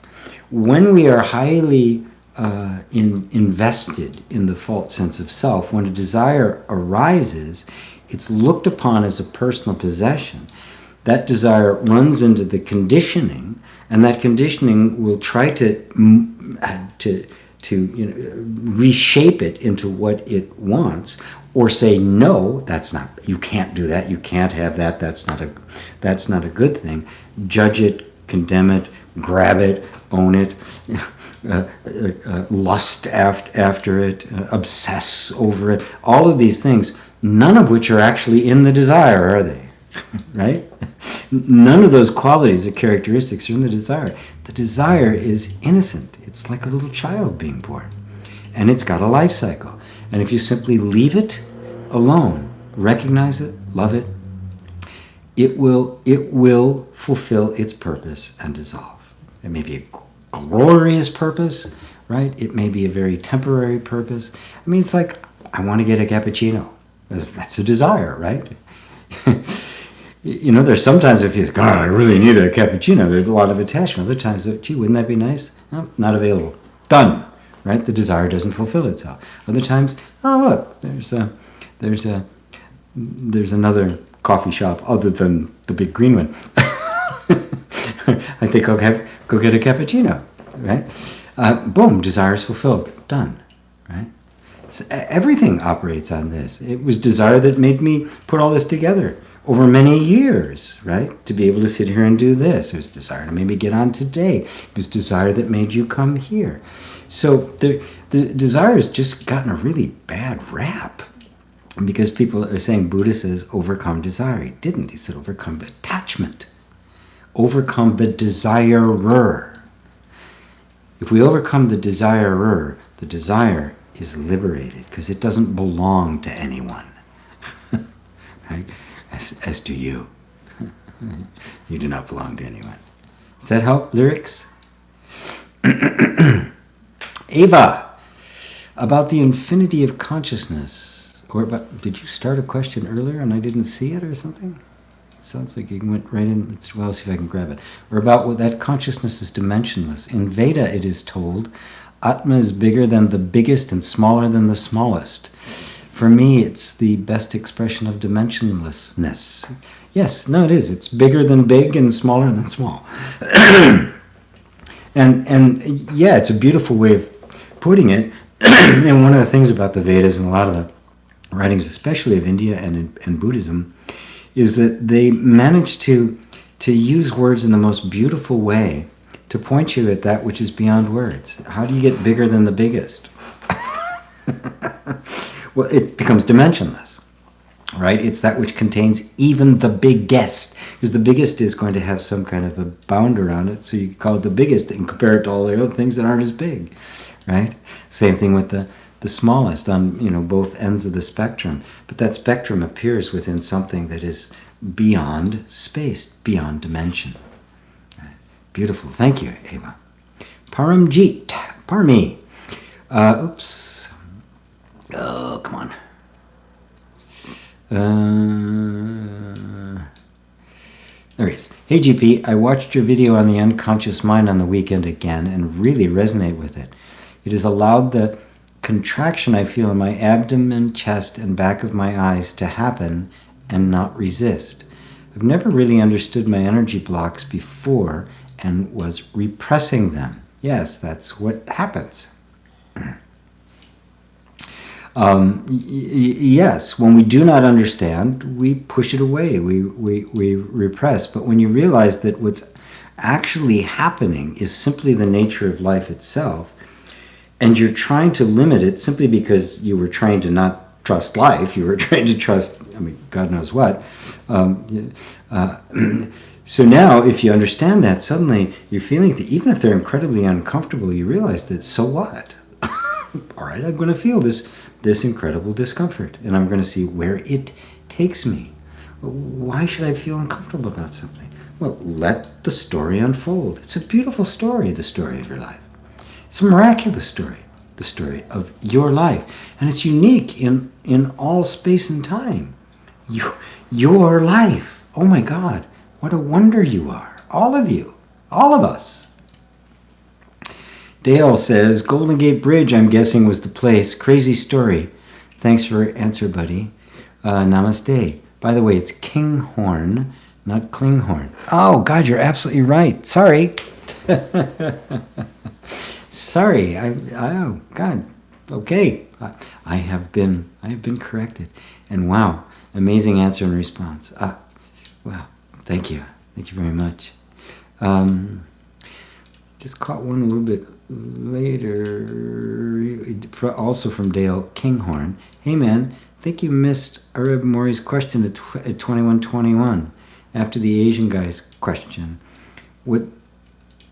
When we are highly invested in the false sense of self, when a desire arises, it's looked upon as a personal possession. That desire runs into the conditioning, and that conditioning will try to reshape it into what it wants, or say, no, that's not, you can't do that, you can't have that, that's not a good thing. Judge it, condemn it, grab it, own it, lust after it, obsess over it, all of these things, none of which are actually in the desire, are they? Right? None of those qualities or characteristics are in the desire. The desire is innocent. It's like a little child being born. And it's got a life cycle. And if you simply leave it alone, recognize it, love it, it will fulfill its purpose and dissolve. It may be a glorious purpose, right? It may be a very temporary purpose. I mean, it's like, I want to get a cappuccino. That's a desire, right? There's sometimes if you think, God, I really need a cappuccino, there's a lot of attachment. Other times, gee, wouldn't that be nice? No, not available. Done, right? The desire doesn't fulfill itself. Other times, oh, look, there's another coffee shop other than the big green one. I think I'll go get a cappuccino, right? Boom, desire is fulfilled. Done, right? So everything operates on this. It was desire that made me put all this together over many years, right? To be able to sit here and do this. It was desire to maybe get on today. It was desire that made you come here. So the desire has just gotten a really bad rap. Because people are saying Buddha says overcome desire. He didn't. He said overcome attachment. Overcome the desirer. If we overcome the desirer, the desire is liberated because it doesn't belong to anyone. Right? As do you. You do not belong to anyone. Does that help, lyrics? Ava, about the infinity of consciousness. Or about, did you start a question earlier and I didn't see it or something? It sounds like you went right in. Well, I'll see if I can grab it. Or about what that consciousness is dimensionless. In Veda, it is told, Atma is bigger than the biggest and smaller than the smallest. For me, it's the best expression of dimensionlessness. Yes, no, it is. It's bigger than big and smaller than small. and yeah, it's a beautiful way of putting it. And one of the things about the Vedas and a lot of the writings, especially of India and Buddhism, is that they manage to use words in the most beautiful way to point you at that which is beyond words. How do you get bigger than the biggest? Well, it becomes dimensionless, right? It's that which contains even the biggest, because the biggest is going to have some kind of a bound around it, so you call it the biggest and compare it to all the other things that aren't as big, right? Same thing with the smallest on both ends of the spectrum, but that spectrum appears within something that is beyond space, beyond dimension. Right. Beautiful. Thank you, Ava. Paramjit, Parmi. Oops. Oh, come on. There he is. Hey, GP, I watched your video on the unconscious mind on the weekend again and really resonate with it. It has allowed the contraction I feel in my abdomen, chest, and back of my eyes to happen and not resist. I've never really understood my energy blocks before and was repressing them. Yes, that's what happens. Yes, when we do not understand, we push it away, we repress. But when you realize that what's actually happening is simply the nature of life itself, and you're trying to limit it simply because you were trying to not trust life, you were trying to trust, God knows what, So now, if you understand that, suddenly you're feeling that even if they're incredibly uncomfortable, you realize that, so what? All right, I'm going to feel this incredible discomfort, and I'm going to see where it takes me. Why should I feel uncomfortable about something? Well, let the story unfold. It's a beautiful story, the story of your life. It's a miraculous story, the story of your life. And it's unique in all space and time. Your life. Oh my God, what a wonder you are. All of you. All of us. Dale says, Golden Gate Bridge, I'm guessing, was the place. Crazy story. Thanks for your answer, buddy. Namaste. By the way, it's Kinghorn, not Klinghorn. Oh, God, you're absolutely right. Sorry. Sorry. Oh, God. Okay. I have been corrected. And wow, amazing answer and response. Wow. Thank you. Thank you very much. Just caught one a little bit later, also from Dale Kinghorn. Hey man, I think you missed Arab Mori's question at 2121 after the Asian guy's question.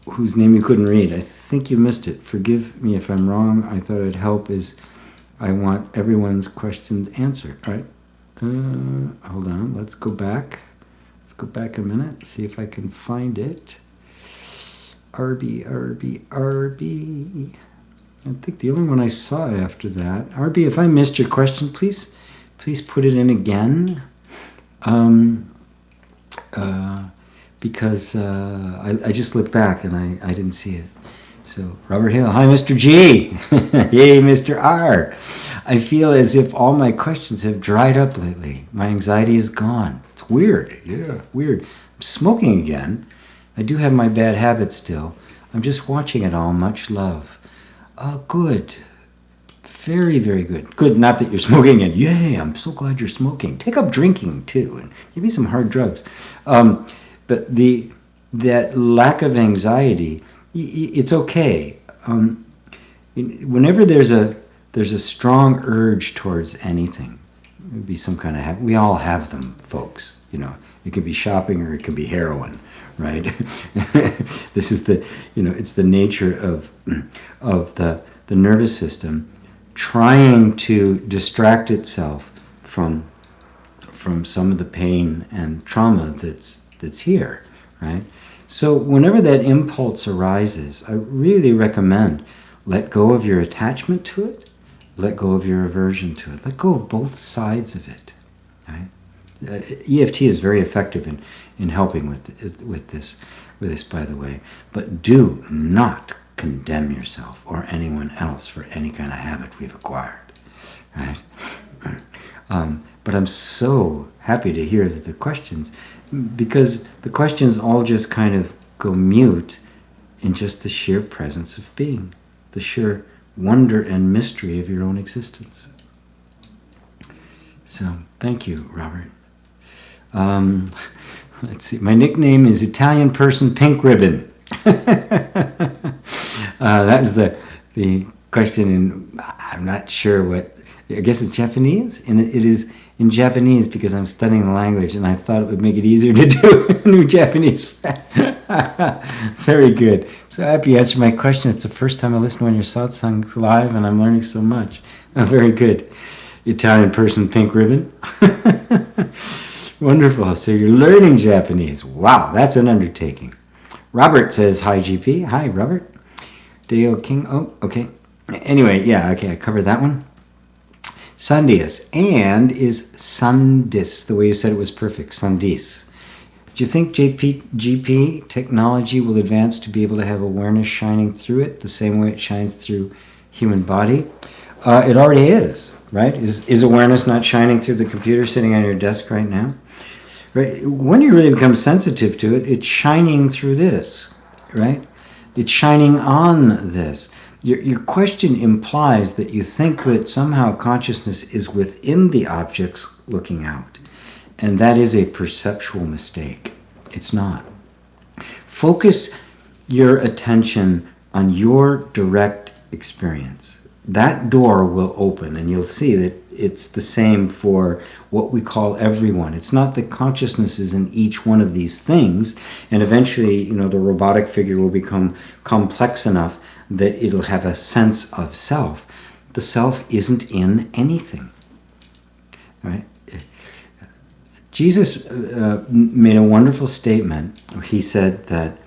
Whose name you couldn't read. I think you missed it. Forgive me if I'm wrong. I thought I'd help is I want everyone's questions answered. All right. Hold on. Let's go back. Let's go back a minute. See if I can find it. Arby. I think the only one I saw after that. Arby, if I missed your question, please put it in again. Because I just looked back and I didn't see it. So, Robert Hill, hi, Mr. G. Yay, Mr. R. I feel as if all my questions have dried up lately. My anxiety is gone. It's weird. Yeah, weird. I'm smoking again. I do have my bad habits still. I'm just watching it all. Much love. Good. Very, very good. Good, not that you're smoking and yay, I'm so glad you're smoking. Take up drinking too, and maybe some hard drugs. But that lack of anxiety, it's okay. Whenever there's a strong urge towards anything, it would be some kind of habit. We all have them, folks. You know, it could be shopping or it could be heroin, right? This is it's the nature of the nervous system trying to distract itself from some of the pain and trauma that's here, right? So whenever that impulse arises, I really recommend let go of your attachment to it, let go of your aversion to it, let go of both sides of it, right? EFT is very effective in helping with this, by the way. But do not condemn yourself or anyone else for any kind of habit we've acquired, right? But I'm so happy to hear that the questions, because the questions all just kind of go mute in just the sheer presence of being, the sheer wonder and mystery of your own existence. So, thank you, Robert. Let's see. My nickname is Italian Person Pink Ribbon. That was the question, and I'm not sure what. I guess it's Japanese, and it is in Japanese because I'm studying the language, and I thought it would make it easier to do a new Japanese. Very good. So happy you answered my question. It's the first time I listen when your Satsang live, and I'm learning so much. Very good. Italian Person Pink Ribbon. Wonderful. So you're learning Japanese. Wow, that's an undertaking. Robert says, hi, GP. Hi, Robert. Dale King. Oh, okay. Anyway, yeah, okay, I covered that one. Sandis. And is Sandis. The way you said it was perfect. Sandis. Do you think GP technology will advance to be able to have awareness shining through it the same way it shines through human body? It already is, right? Is awareness not shining through the computer sitting on your desk right now? Right? When you really become sensitive to it, it's shining through this, right? It's shining on this. Your question implies that you think that somehow consciousness is within the objects looking out. And that is a perceptual mistake. It's not. Focus your attention on your direct experience. That door will open, and you'll see that it's the same for what we call everyone. It's not that consciousness is in each one of these things, and eventually, the robotic figure will become complex enough that it'll have a sense of self. The self isn't in anything, right? Jesus made a wonderful statement. He said that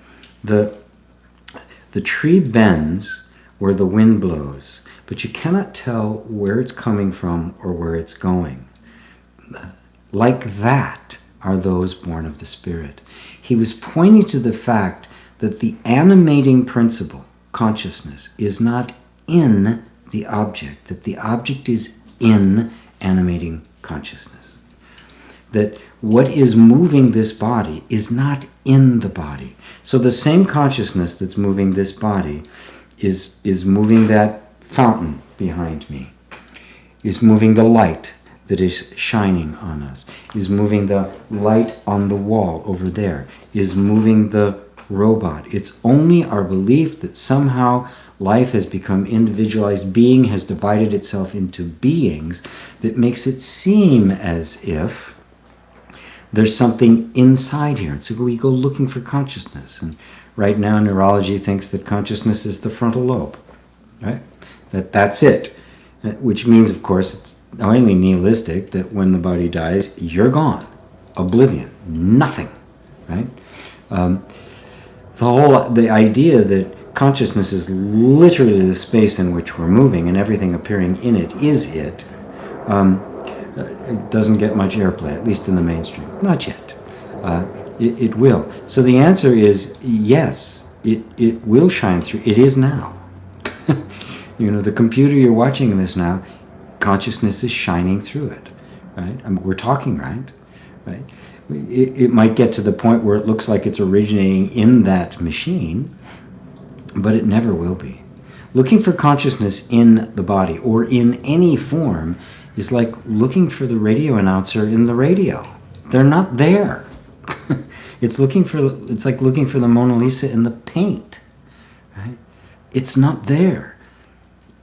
the tree bends where the wind blows, but you cannot tell where it's coming from or where it's going. Like that are those born of the Spirit. He was pointing to the fact that the animating principle, consciousness, is not in the object, that the object is in animating consciousness. That what is moving this body is not in the body. So the same consciousness that's moving this body is moving that fountain behind me, is moving the light that is shining on us, is moving the light on the wall over there, is moving the robot. It's only our belief that somehow life has become individualized, being has divided itself into beings, that makes it seem as if there's something inside here. And so we go looking for consciousness. And right now, neurology thinks that consciousness is the frontal lobe, right? That's it. Which means, of course, it's not only nihilistic, that when the body dies, you're gone. Oblivion. Nothing, right? The idea that consciousness is literally the space in which we're moving and everything appearing in it is it, it doesn't get much airplay, at least in the mainstream. Not yet. It will. So the answer is yes, it will shine through. It is now. The computer you're watching this now, consciousness is shining through it, right? We're talking, right? It might get to the point where it looks like it's originating in that machine, but it never will be. Looking for consciousness in the body or in any form is like looking for the radio announcer in the radio. They're not there. It's like looking for the Mona Lisa in the paint, right? It's not there.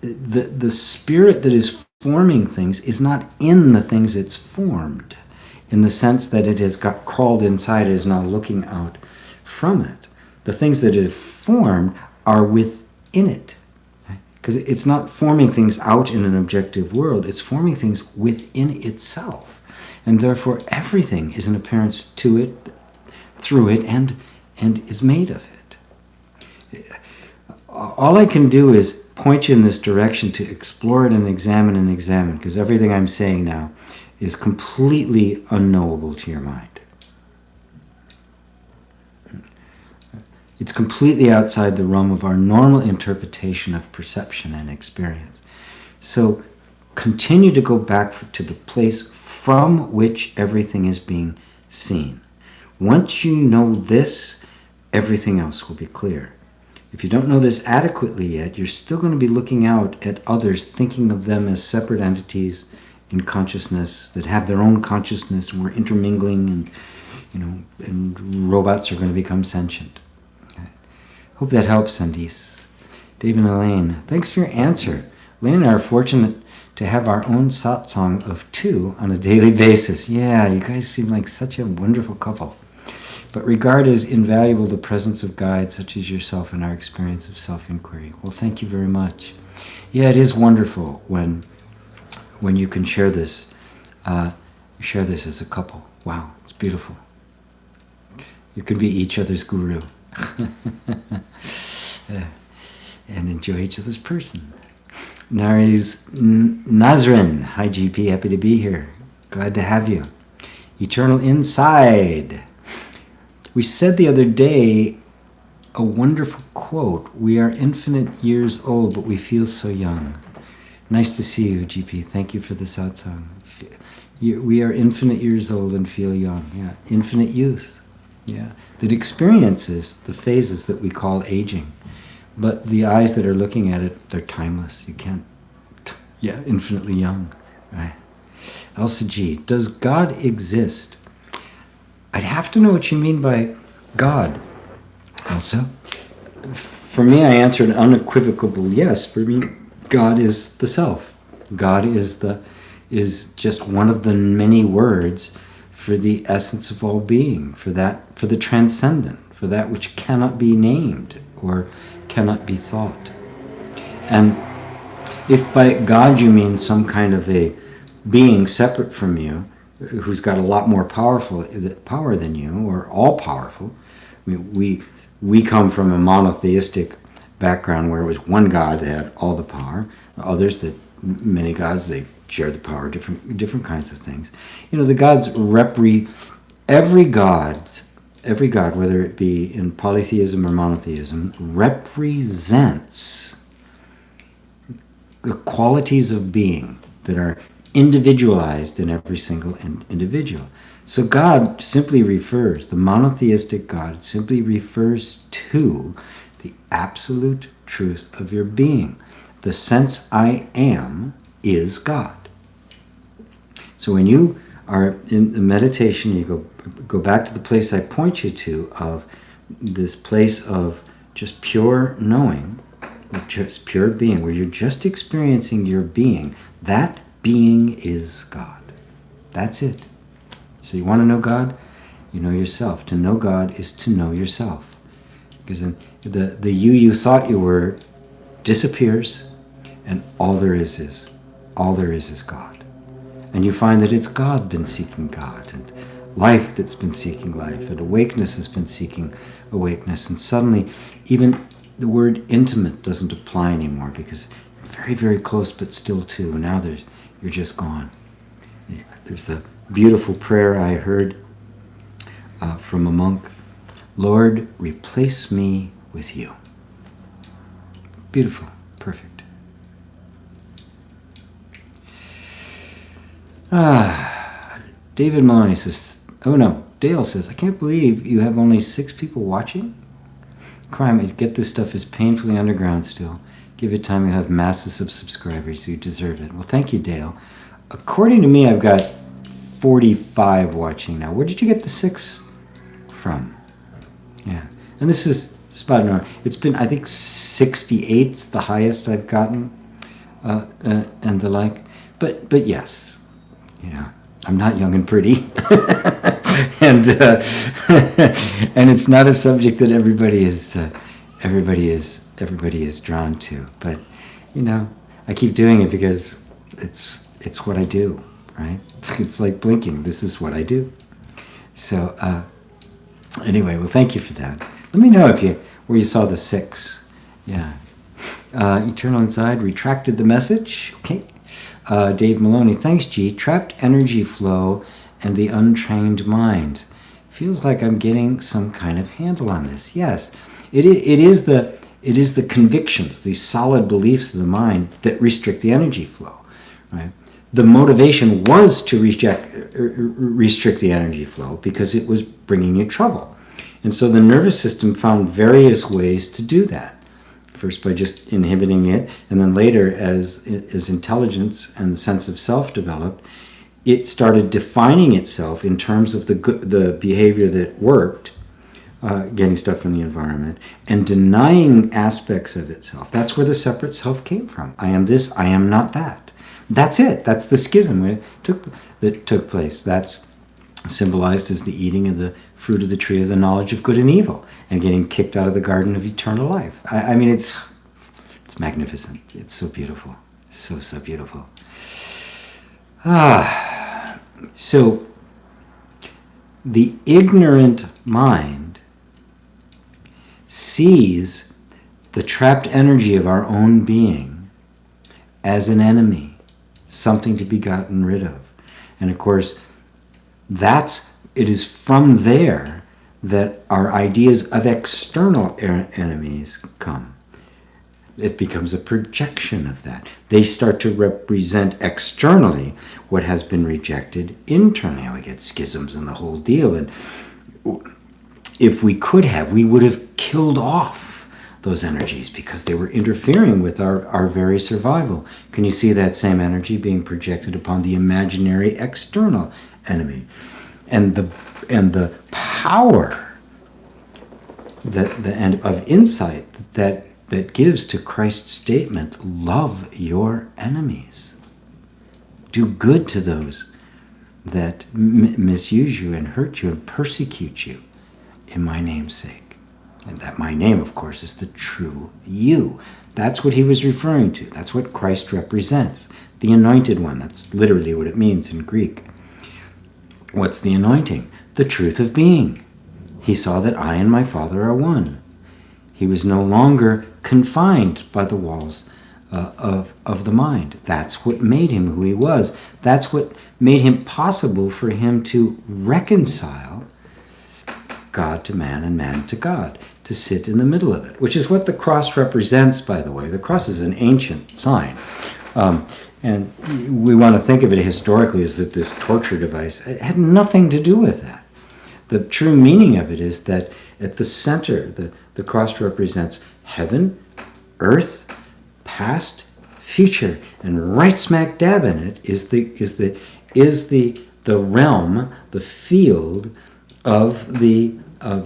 The spirit that is forming things is not in the things it's formed, in the sense that it has got crawled inside, it is now looking out from it. The things that it have formed are within it. Because it's not forming things out in an objective world, it's forming things within itself. And therefore everything is an appearance to it, through it, and is made of it. All I can do is point you in this direction to explore it and examine, because everything I'm saying now is completely unknowable to your mind. It's completely outside the realm of our normal interpretation of perception and experience. So continue to go back to the place from which everything is being seen. Once you know this, everything else will be clear. If you don't know this adequately yet, you're still going to be looking out at others, thinking of them as separate entities in consciousness that have their own consciousness, and we're intermingling, and robots are going to become sentient. Hope that helps, Sandis. Dave and Elaine, thanks for your answer. Elaine and I are fortunate to have our own satsang of 2 on a daily basis. Yeah, you guys seem like such a wonderful couple. But regard as invaluable the presence of guides such as yourself in our experience of self-inquiry. Well, thank you very much. Yeah, it is wonderful when you can share this as a couple. Wow, it's beautiful. You can be each other's guru. And enjoy each other's person. Nazrin, hi GP, happy to be here. Glad to have you. Eternal Inside. We said the other day a wonderful quote. We are infinite years old, but we feel so young. Nice to see you, GP. Thank you for the satsang. We are infinite years old and feel young. Yeah, infinite youth. Yeah, that experiences the phases that we call aging. But the eyes that are looking at it, they're timeless. You can't, infinitely young. Right. Elsa G, does God exist? I'd have to know what you mean by God, Elsa. For me, I answered an unequivocal yes. For me, God is the self. God is the is just one of the many words for the essence of all being, for the transcendent, for that which cannot be named or cannot be thought. And if by God you mean some kind of a being separate from you, who's got a lot more power than you, or all powerful, I mean, we come from a monotheistic background where it was one God that had all the power. Others, that many gods, they share the power, different kinds of things. The gods every god, whether it be in polytheism or monotheism, represents the qualities of being that are individualized in every single individual. So God simply refers, the monotheistic God simply refers to the absolute truth of your being. The sense I am is God. So when you are in the meditation, you go back to the place I point you to, of this place of just pure knowing, just pure being, where you're just experiencing your being. That being is God. That's it. So you want to know God? You know yourself. To know God is to know yourself. Because then the you thought you were disappears, and all there is God. And you find that it's God been seeking God, and life that's been seeking life, and awakeness has been seeking awakeness. And suddenly, even the word intimate doesn't apply anymore, because very, very close, but still two. Now you're just gone. There's the beautiful prayer I heard from a monk: Lord, replace me with you. Beautiful, perfect. David Maloney says, Dale says, I can't believe you have only 6 people watching. Crime, get this stuff is painfully underground still. Give it time, you'll have masses of subscribers. You deserve it. Well, thank you, Dale. According to me, I've got 45 watching now. Where did you get the 6 from? Yeah. And this is about an hour. It's been, I think, 68's the highest I've gotten, and the like. But yes. Yeah, I'm not young and pretty, and it's not a subject that everybody is drawn to. But I keep doing it because it's what I do, right? It's like blinking. This is what I do. So anyway, well, thank you for that. Let me know where you saw the 6. Yeah, Eternal Inside retracted the message. Okay. Dave Maloney, thanks, G. Trapped energy flow and the untrained mind. Feels like I'm getting some kind of handle on this. Yes, it is the convictions, the solid beliefs of the mind that restrict the energy flow. Right? The motivation was to restrict the energy flow because it was bringing you trouble, and so the nervous system found various ways to do that. First by just inhibiting it, and then later as intelligence and the sense of self developed, it started defining itself in terms of the behavior that worked, getting stuff from the environment, and denying aspects of itself. That's where the separate self came from. I am this, I am not that. That's it. That's the schism that took place. That's symbolized as the eating of the fruit of the tree of the knowledge of good and evil, and getting kicked out of the garden of eternal life. I mean, it's magnificent. It's so beautiful. So beautiful. So the ignorant mind sees the trapped energy of our own being as an enemy, something to be gotten rid of. And of course, it is from there that our ideas of external enemies come. It becomes a projection of that. They start to represent externally what has been rejected internally. We get schisms and the whole deal. And if we could have, we would have killed off those energies because they were interfering with our very survival. Can you see that same energy being projected upon the imaginary external enemy? And the power of insight that gives to Christ's statement, love your enemies. Do good to those that misuse you and hurt you and persecute you in my name's sake. And that my name, of course, is the true you. That's what he was referring to. That's what Christ represents. The anointed one. That's literally what it means in Greek. What's the anointing? The truth of being. He saw that I and my Father are one. He was no longer confined by the walls of the mind. That's what made him who he was. That's what made him possible for him to reconcile God to man and man to God, to sit in the middle of it, which is what the cross represents, by the way. The cross is an ancient sign. And we want to think of it historically as that this torture device. It had nothing to do with that. The true meaning of it is that at the center, the cross represents heaven, earth, past, future, and right smack dab in it is the realm, the field of the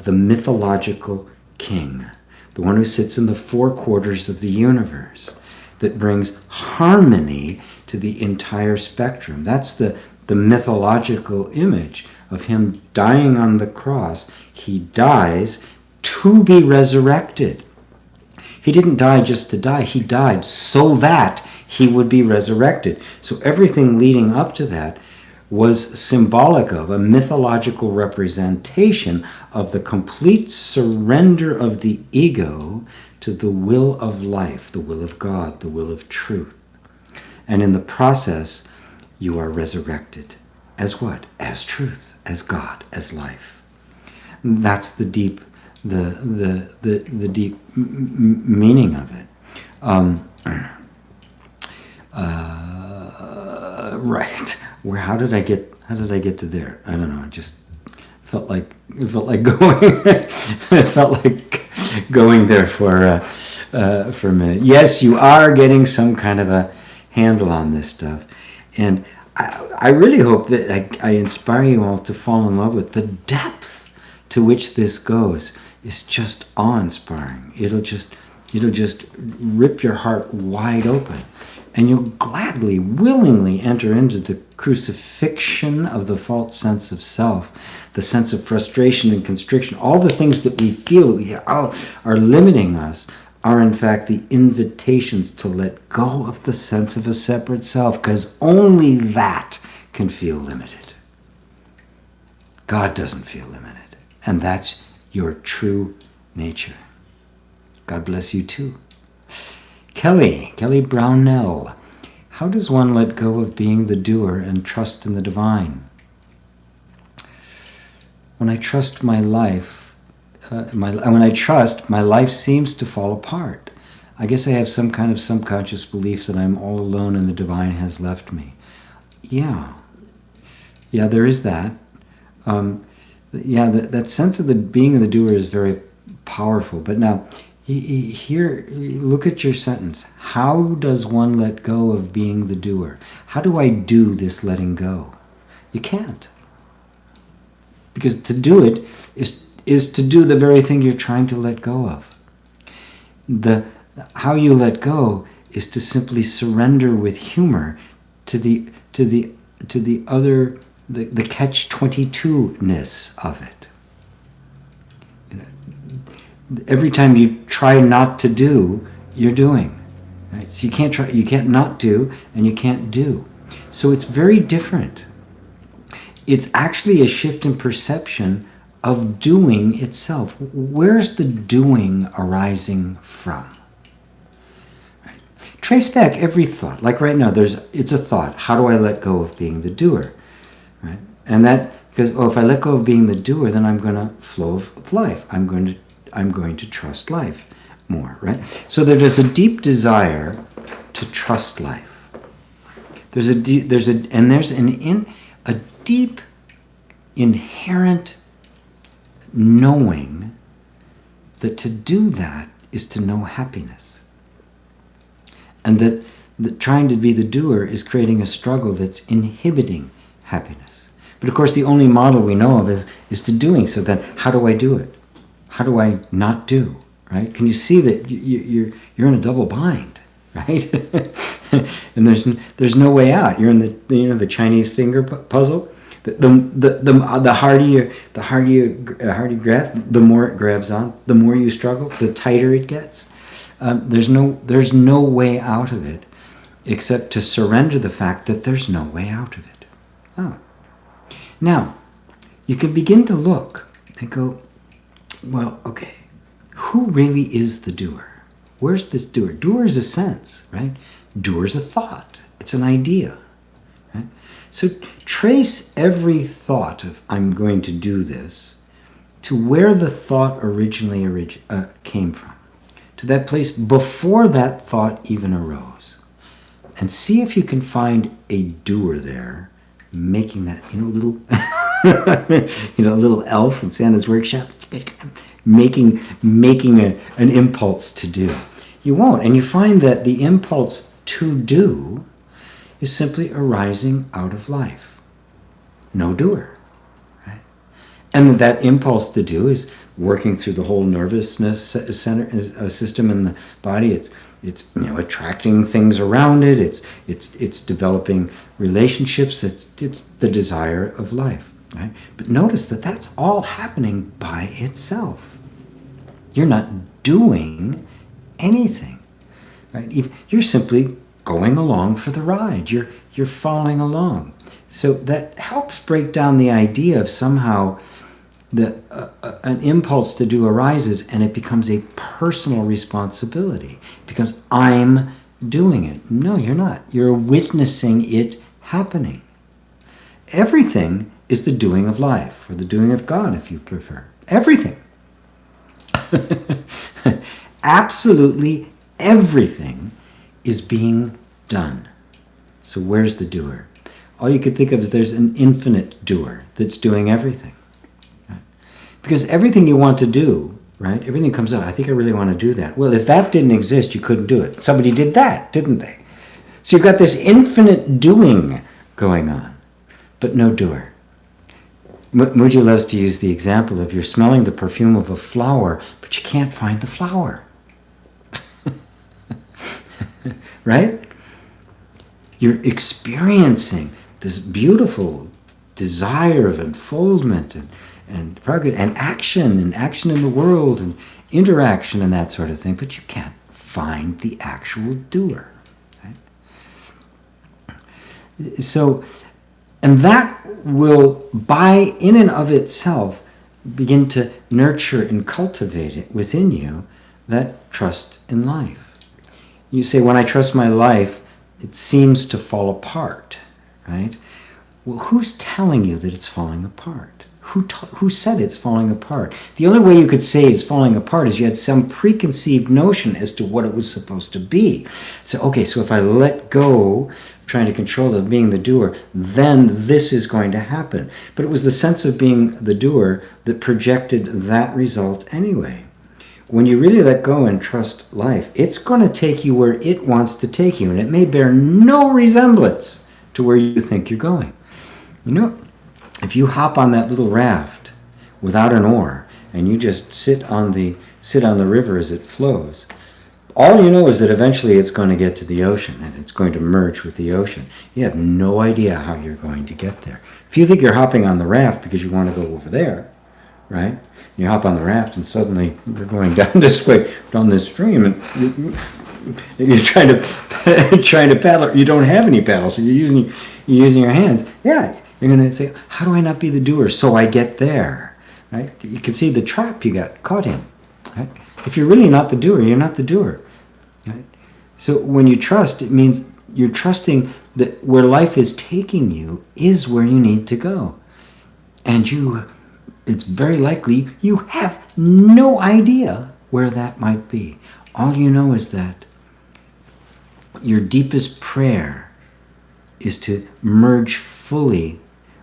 mythological king, the one who sits in the four quarters of the universe, that brings harmony to the entire spectrum. That's the mythological image of him dying on the cross. He dies to be resurrected. He didn't die just to die. He died so that he would be resurrected. So everything leading up to that was symbolic of a mythological representation of the complete surrender of the ego to the will of life, the will of God, the will of truth. And in the process, you are resurrected. As what? As truth, as God, as life. That's the deep, the deep meaning of it. Right. How did I get to there? I don't know. It just felt like going. It felt like going there for a minute. Yes, you are getting some kind of a handle on this stuff, and I really hope that I inspire you all to fall in love with the depth to which this goes. Is just awe-inspiring. It'll just rip your heart wide open, and you'll gladly, willingly enter into the crucifixion of the false sense of self, the sense of frustration and constriction. All the things that we feel that are limiting us are in fact the invitations to let go of the sense of a separate self, because only that can feel limited. God doesn't feel limited, and that's your true nature. God bless you too. Kelly Brownell. How does one let go of being the doer and trust in the divine? When I trust my life, my life seems to fall apart. I guess I have some kind of subconscious belief that I'm all alone and the divine has left me. Yeah, there is that. That sense of the being of the doer is very powerful. But now, here, look at your sentence. How does one let go of being the doer? How do I do this letting go? You can't. Because to do it is to do the very thing you're trying to let go of. How you let go is to simply surrender with humor to the other, the catch-22-ness of it. Every time you try not to do, you're doing. Right? So you can't not do, and you can't do. So it's very different. It's actually a shift in perception of doing itself. Where's the doing arising from? Right? Trace back every thought. Like right now, it's a thought. How do I let go of being the doer? Right? And that, because if I let go of being the doer, then I'm going to flow of life. I'm going to trust life more, right? So there's a deep desire to trust life. There's a deep inherent knowing that to do that is to know happiness, and that trying to be the doer is creating a struggle that's inhibiting happiness. But of course, the only model we know of is to doing. So then, how do I do it? How do I not do? Right? Can you see that you're in a double bind? right? And there's no way out. You're in the Chinese finger puzzle. The harder you grasp, the more it grabs on. The more you struggle, the tighter it gets. There's no way out of it, except to surrender the fact that there's no way out of it. Oh. Now, you can begin to look and go, well, okay, who really is the doer? Where's this doer? Doer is a sense, right? Doer is a thought. It's an idea. Right? So trace every thought of I'm going to do this to where the thought originally came from, to that place before that thought even arose, and see if you can find a doer there making that, little, little elf in Santa's workshop, making an impulse to do. You won't, and you find that the impulse to do is simply arising out of life. No doer, right? And that impulse to do is working through the whole nervousness system in the body. It's attracting things around it. It's developing relationships. It's the desire of life, right? But notice that that's all happening by itself. You're not doing anything, right? You're simply going along for the ride. You're following along. So that helps break down the idea of somehow an impulse to do arises and it becomes a personal responsibility. It becomes, I'm doing it. No, you're not. You're witnessing it happening. Everything is the doing of life, or the doing of God, if you prefer. Everything. Absolutely everything is being done. So where's the doer? All you could think of is there's an infinite doer that's doing everything. Right? Because everything you want to do, right? Everything comes out, I think I really want to do that. Well, if that didn't exist, you couldn't do it. Somebody did that, didn't they? So you've got this infinite doing going on, but no doer. Muji loves to use the example of you're smelling the perfume of a flower, but you can't find the flower. Right? You're experiencing this beautiful desire of unfoldment and progress and action in the world and interaction and that sort of thing, but you can't find the actual doer. Right? So, and that will, by in and of itself, begin to nurture and cultivate it within you, that trust in life. You say, when I trust my life, it seems to fall apart, right? Well, who's telling you that it's falling apart? Who said it's falling apart? The only way you could say it's falling apart is you had some preconceived notion as to what it was supposed to be. So, okay, so if I let go of trying to control it, being the doer, then this is going to happen. But it was the sense of being the doer that projected that result anyway. When you really let go and trust life, it's going to take you where it wants to take you, and it may bear no resemblance to where you think you're going. If you hop on that little raft without an oar and you just sit on the river as it flows, all you know is that eventually it's going to get to the ocean and it's going to merge with the ocean. You have no idea how you're going to get there. If you think you're hopping on the raft because you want to go over there, right? You hop on the raft and suddenly you're going down this way, down this stream, and you're trying to paddle. You don't have any paddles, so you're using your hands. Yeah, you're going to say, how do I not be the doer so I get there? Right? You can see the trap you got caught in. Right? If you're really not the doer, you're not the doer. Right? So when you trust, it means you're trusting that where life is taking you is where you need to go. And it's very likely you have no idea where that might be. All you know is that your deepest prayer is to merge fully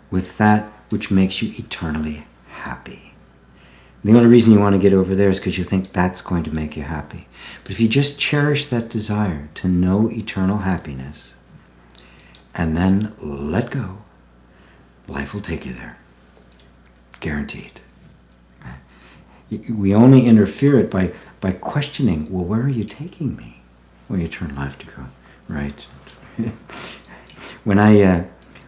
with that which makes you eternally happy. The only reason you want to get over there is because you think that's going to make you happy. But if you just cherish that desire to know eternal happiness and then let go, life will take you there. Guaranteed. We only interfere it by questioning, well, where are you taking me? you turn left, you go right. When I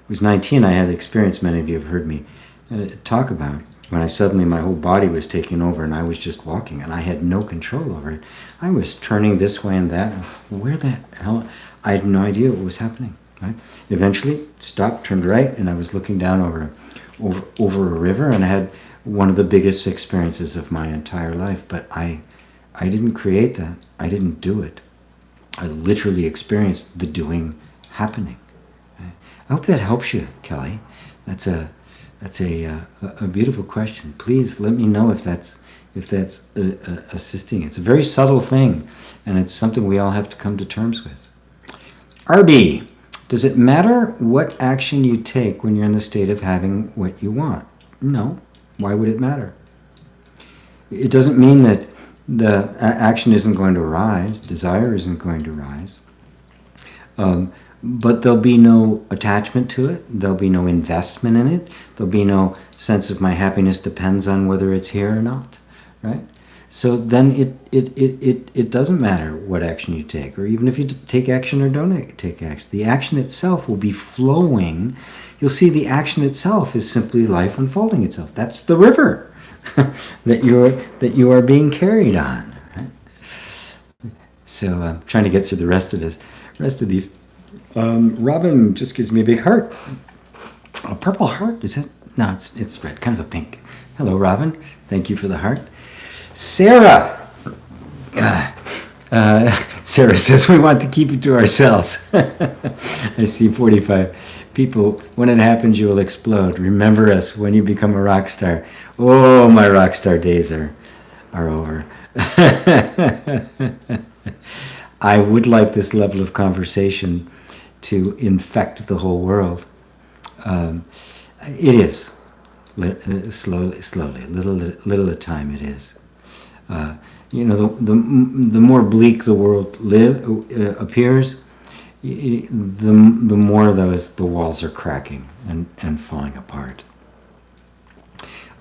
was 19, I had an experience many of you have heard me talk about, when I suddenly, my whole body was taking over and I was just walking and I had no control over it. I was turning this way and that. Where the hell? I had no idea what was happening. Right? Eventually, stopped, turned right, and I was looking down over a river, and I had one of the biggest experiences of my entire life. But I didn't create that. I didn't do it. I literally experienced the doing happening. I hope that helps you, Kelly. That's a beautiful question. Please let me know if that's assisting. It's a very subtle thing, and it's something we all have to come to terms with. RB, does it matter what action you take when you're in the state of having what you want? No. Why would it matter? It doesn't mean that the action isn't going to rise, desire isn't going to rise, but there'll be no attachment to it, there'll be no investment in it, there'll be no sense of my happiness depends on whether it's here or not, right? So then it doesn't matter what action you take, or even if you take action or don't take action. The action itself will be flowing. You'll see the action itself is simply life unfolding itself. That's the river that you are being carried on. Right? So I'm trying to get through the rest of these. Robin just gives me a big heart. A purple heart, is it? No, it's red, kind of a pink. Hello, Robin. Thank you for the heart. Sarah. Sarah says we want to keep it to ourselves. I see 45 people. When it happens, you will explode. Remember us when you become a rock star. Oh, my rock star days are over. I would like this level of conversation to infect the whole world. It is. Slowly, little at a time it is. The more bleak the world appears, the more the walls are cracking and falling apart.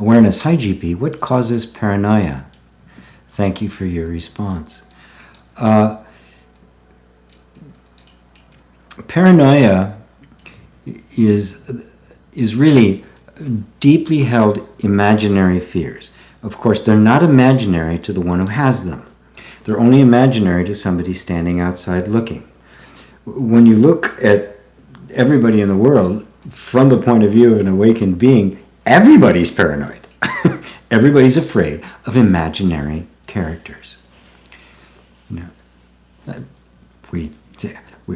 Awareness. Hi, GP. What causes paranoia? Thank you for your response. Paranoia is really deeply held imaginary fears. Of course, they're not imaginary to the one who has them. They're only imaginary to somebody standing outside looking. When you look at everybody in the world from the point of view of an awakened being, everybody's paranoid. Everybody's afraid of imaginary characters. We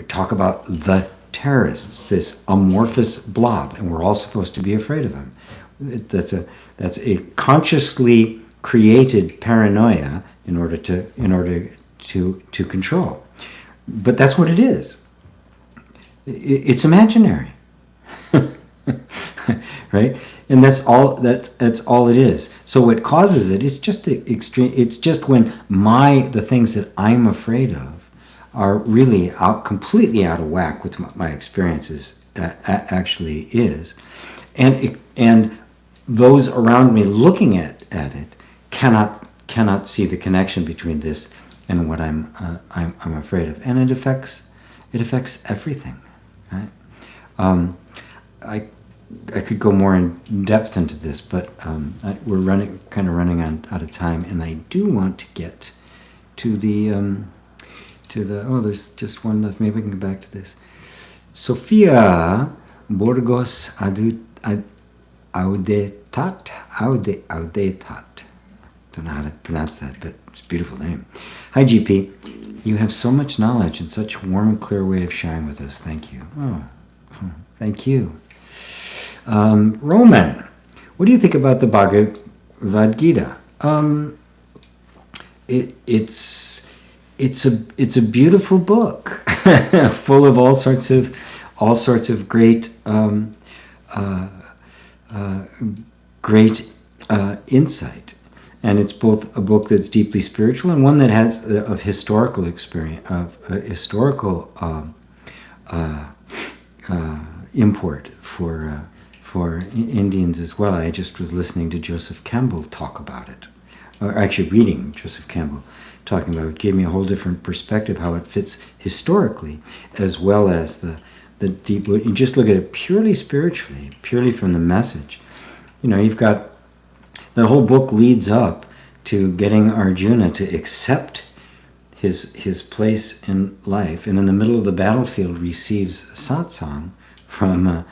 talk about the terrorists, this amorphous blob, and we're all supposed to be afraid of them. That's a consciously created paranoia in order to control. But that's what it is. It's imaginary, right? And that's all it is. So what causes it is just extreme. It's just when the things that I'm afraid of are really completely out of whack with what my experiences actually is, and those around me looking at it cannot see the connection between this and what I'm afraid of, and it affects everything. Right? I could go more in depth into this, but we're running out of time, and I do want to get to the there's just one left. Maybe we can go back to this. Sophia Burgos Audetat. Don't know how to pronounce that, but it's a beautiful name. Hi, GP. You have so much knowledge and such warm and clear way of sharing with us. Thank you. Oh, thank you. Roman, what do you think about the Bhagavad Gita? It's a beautiful book, full of all sorts of great insight, and it's both a book that's deeply spiritual and one that has of historical experience, of historical import for Indians as well. I just was listening to Joseph Campbell talk about it, or actually reading Joseph Campbell talking about. It gave me a whole different perspective, how it fits historically, as well as the deep. You just look at it purely spiritually, purely from the message. You've got the whole book leads up to getting Arjuna to accept his place in life, and in the middle of the battlefield receives satsang from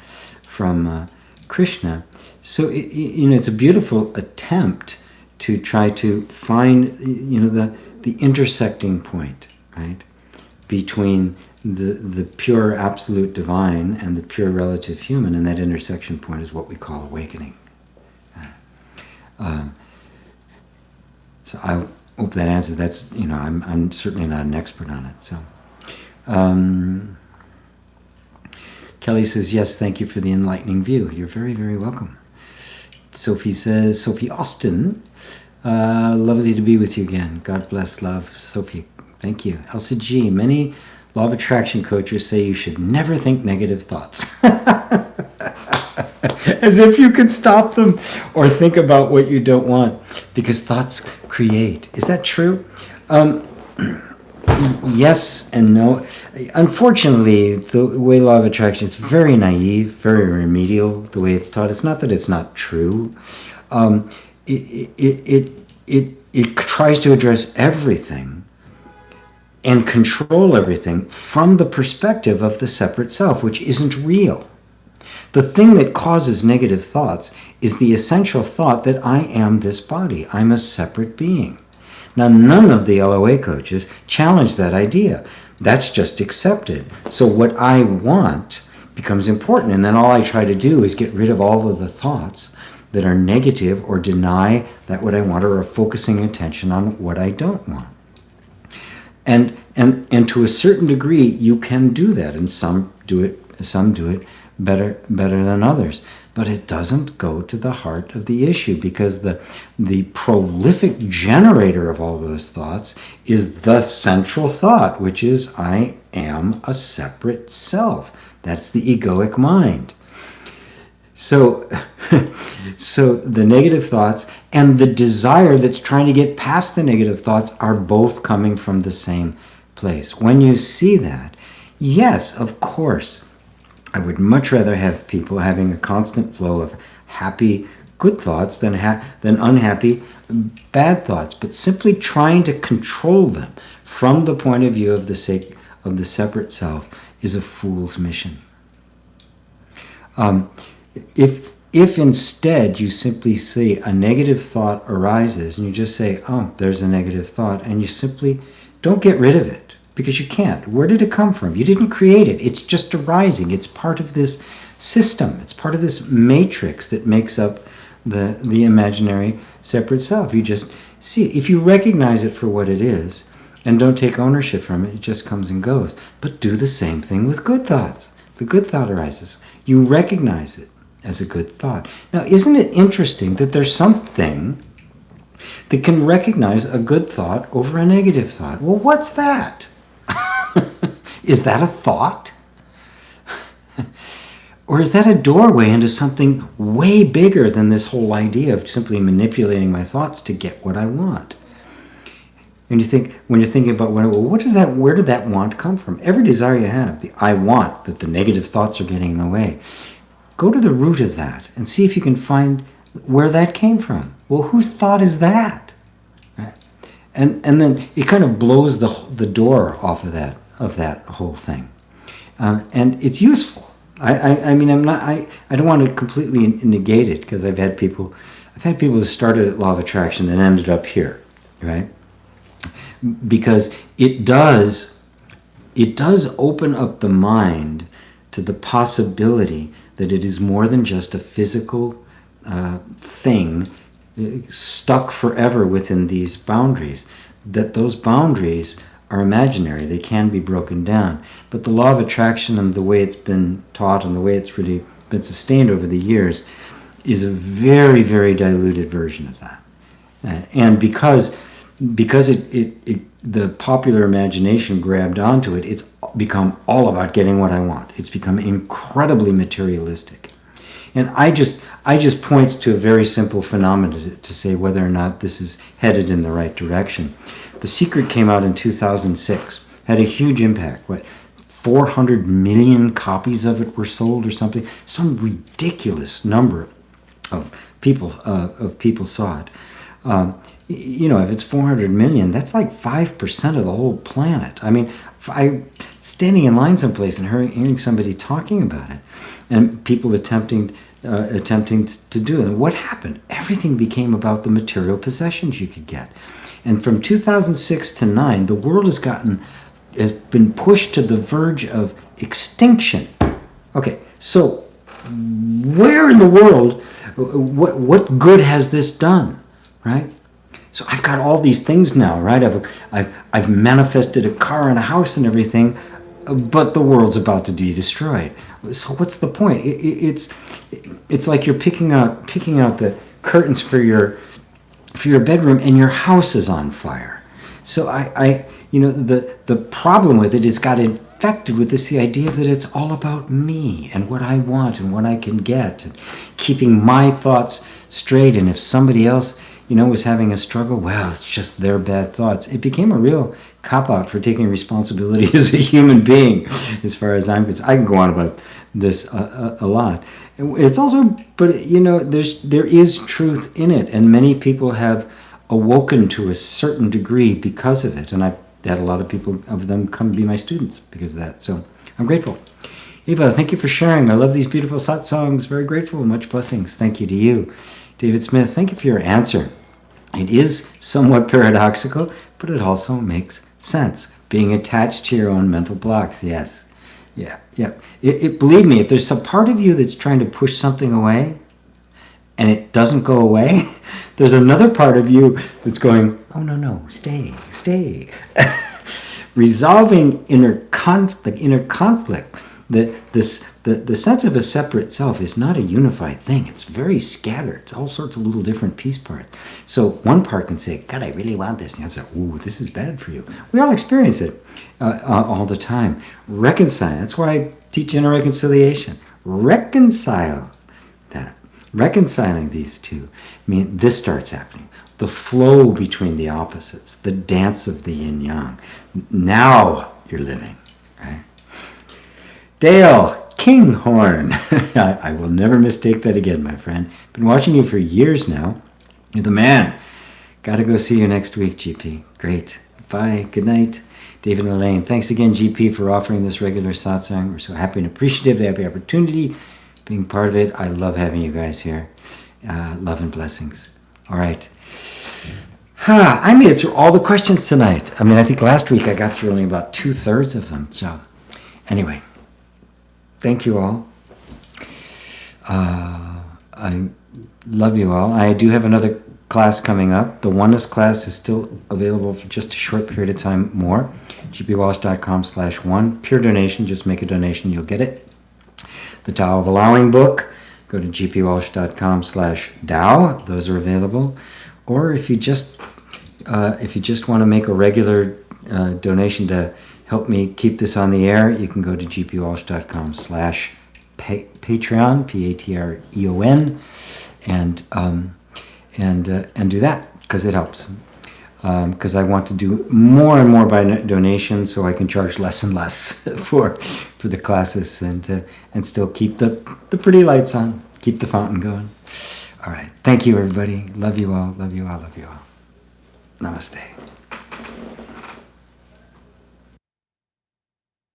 Krishna. So it's a beautiful attempt to try to find the intersecting point, right, between the pure absolute divine and the pure relative human, and that intersection point is what we call awakening. So I hope that answers. That's I'm certainly not an expert on it. So Kelly says, yes, thank you for the enlightening view. You're very, very welcome. Sophie says, Sophie Austin, lovely to be with you again. God bless, love. Sophie, thank you. Elsa G, many law of attraction coaches say you should never think negative thoughts. As if you could stop them or think about what you don't want, because thoughts create. Is that true? Yes and no. Unfortunately, the way law of attraction is very naive, very remedial, the way it's taught. It's not that it's not true. It tries to address everything and control everything from the perspective of the separate self, which isn't real. The thing that causes negative thoughts is the essential thought that I am this body. I'm a separate being. Now, none of the LOA coaches challenge that idea. That's just accepted. So what I want becomes important, and then all I try to do is get rid of all of the thoughts that are negative or deny that what I want, or are focusing attention on what I don't want. And to a certain degree, you can do that, and some do it better than others. But it doesn't go to the heart of the issue, because the prolific generator of all those thoughts is the central thought, which is I am a separate self. That's the egoic mind. So the negative thoughts and the desire that's trying to get past the negative thoughts are both coming from the same place. When you see that, yes, of course, I would much rather have people having a constant flow of happy, good thoughts than unhappy, bad thoughts. But simply trying to control them from the point of view of the sake of the separate self is a fool's mission. If instead you simply see a negative thought arises and you just say, oh, there's a negative thought, and you simply don't get rid of it. Because you can't. Where did it come from? You didn't create it. It's just arising. It's part of this system. It's part of this matrix that makes up the imaginary separate self. You just see it. If you recognize it for what it is and don't take ownership from it, it just comes and goes. But do the same thing with good thoughts. The good thought arises. You recognize it as a good thought. Now, isn't it interesting that there's something that can recognize a good thought over a negative thought? Well, what's that? Is that a thought? Or is that a doorway into something way bigger than this whole idea of simply manipulating my thoughts to get what I want? And when you're thinking about what is that? Where did that want come from? Every desire you have, the I want, that the negative thoughts are getting in the way. Go to the root of that and see if you can find where that came from. Well, whose thought is that? And then it kind of blows the door off of that whole thing, and it's useful. I mean, I don't want to completely negate it, because I've had people who started at law of attraction and ended up here, right? Because it does open up the mind to the possibility that it is more than just a physical thing stuck forever within these boundaries, that those boundaries are imaginary. They can be broken down. But the law of attraction and the way it's been taught and the way it's really been sustained over the years is a very, very diluted version of that. And because the popular imagination grabbed onto it, it's become all about getting what I want. It's become incredibly materialistic. And I just point to a very simple phenomenon to say whether or not this is headed in the right direction. The Secret came out in 2006, had a huge impact. 400 million copies of it were sold or something. Some ridiculous number of people saw it. If it's 400 million, that's like 5% of the whole planet. I mean, standing in line someplace and hearing somebody talking about it, and people attempting to do it. And what happened? Everything became about the material possessions you could get. And from 2006 to 9, the world has been pushed to the verge of extinction. Okay, so where in the world, what good has this done, right? So I've got all these things now, right? I've manifested a car and a house and everything, but the world's about to be destroyed. So what's the point? It's like you're picking out the curtains for your bedroom and your house is on fire. So the problem with it is got infected with the idea that it's all about me and what I want and what I can get, and keeping my thoughts straight. And if somebody else was having a struggle, well, it's just their bad thoughts. It became a real cop-out for taking responsibility as a human being, as far as I'm concerned. I can go on about this a lot. It's also, but there is truth in it, and many people have awoken to a certain degree because of it, and I've had a lot of them come be my students because of that. So I'm grateful. Eva, thank you for sharing. I love these beautiful satsangs. Very grateful. Much blessings. Thank you to you. David Smith, thank you for your answer. It is somewhat paradoxical, but it also makes sense. Being attached to your own mental blocks. Yes. Yeah. Believe me, if there's some part of you that's trying to push something away and it doesn't go away, there's another part of you that's going, oh, no, stay. Resolving inner conflict. The sense of a separate self is not a unified thing. It's very scattered. It's all sorts of little different piece parts. So one part can say, God, I really want this. And the other say, ooh, this is bad for you. We all experience it all the time. Reconcile. That's why I teach inner reconciliation. Reconcile that. Reconciling these two. This starts happening. The flow between the opposites. The dance of the yin-yang. Now you're living. Right? Dale Kinghorn. I will never mistake that again, my friend. Been watching you for years now. You're the man. Got to go see you next week, GP. Great. Bye. Good night. David and Elaine. Thanks again, GP, for offering this regular satsang. We're so happy and appreciative to have the opportunity, being part of it. I love having you guys here. Love and blessings. All right. I made it through all the questions tonight. I think last week I got through only about 2/3 of them. So anyway. Thank you all. I love you all. I do have another class coming up. The Oneness class is still available for just a short period of time more. gpwalsh.com/one. Pure donation. Just make a donation. You'll get it. The Tao of Allowing book. Go to gpwalsh.com/Tao. Those are available. Or if you just want to make a regular donation to help me keep this on the air, you can go to gpwalsh.com/Patreon, Patreon, and do that because it helps. Because I want to do more and more by donation, so I can charge less and less for the classes and still keep the pretty lights on, keep the fountain going. All right, thank you everybody. Love you all. Love you all. Love you all. Namaste.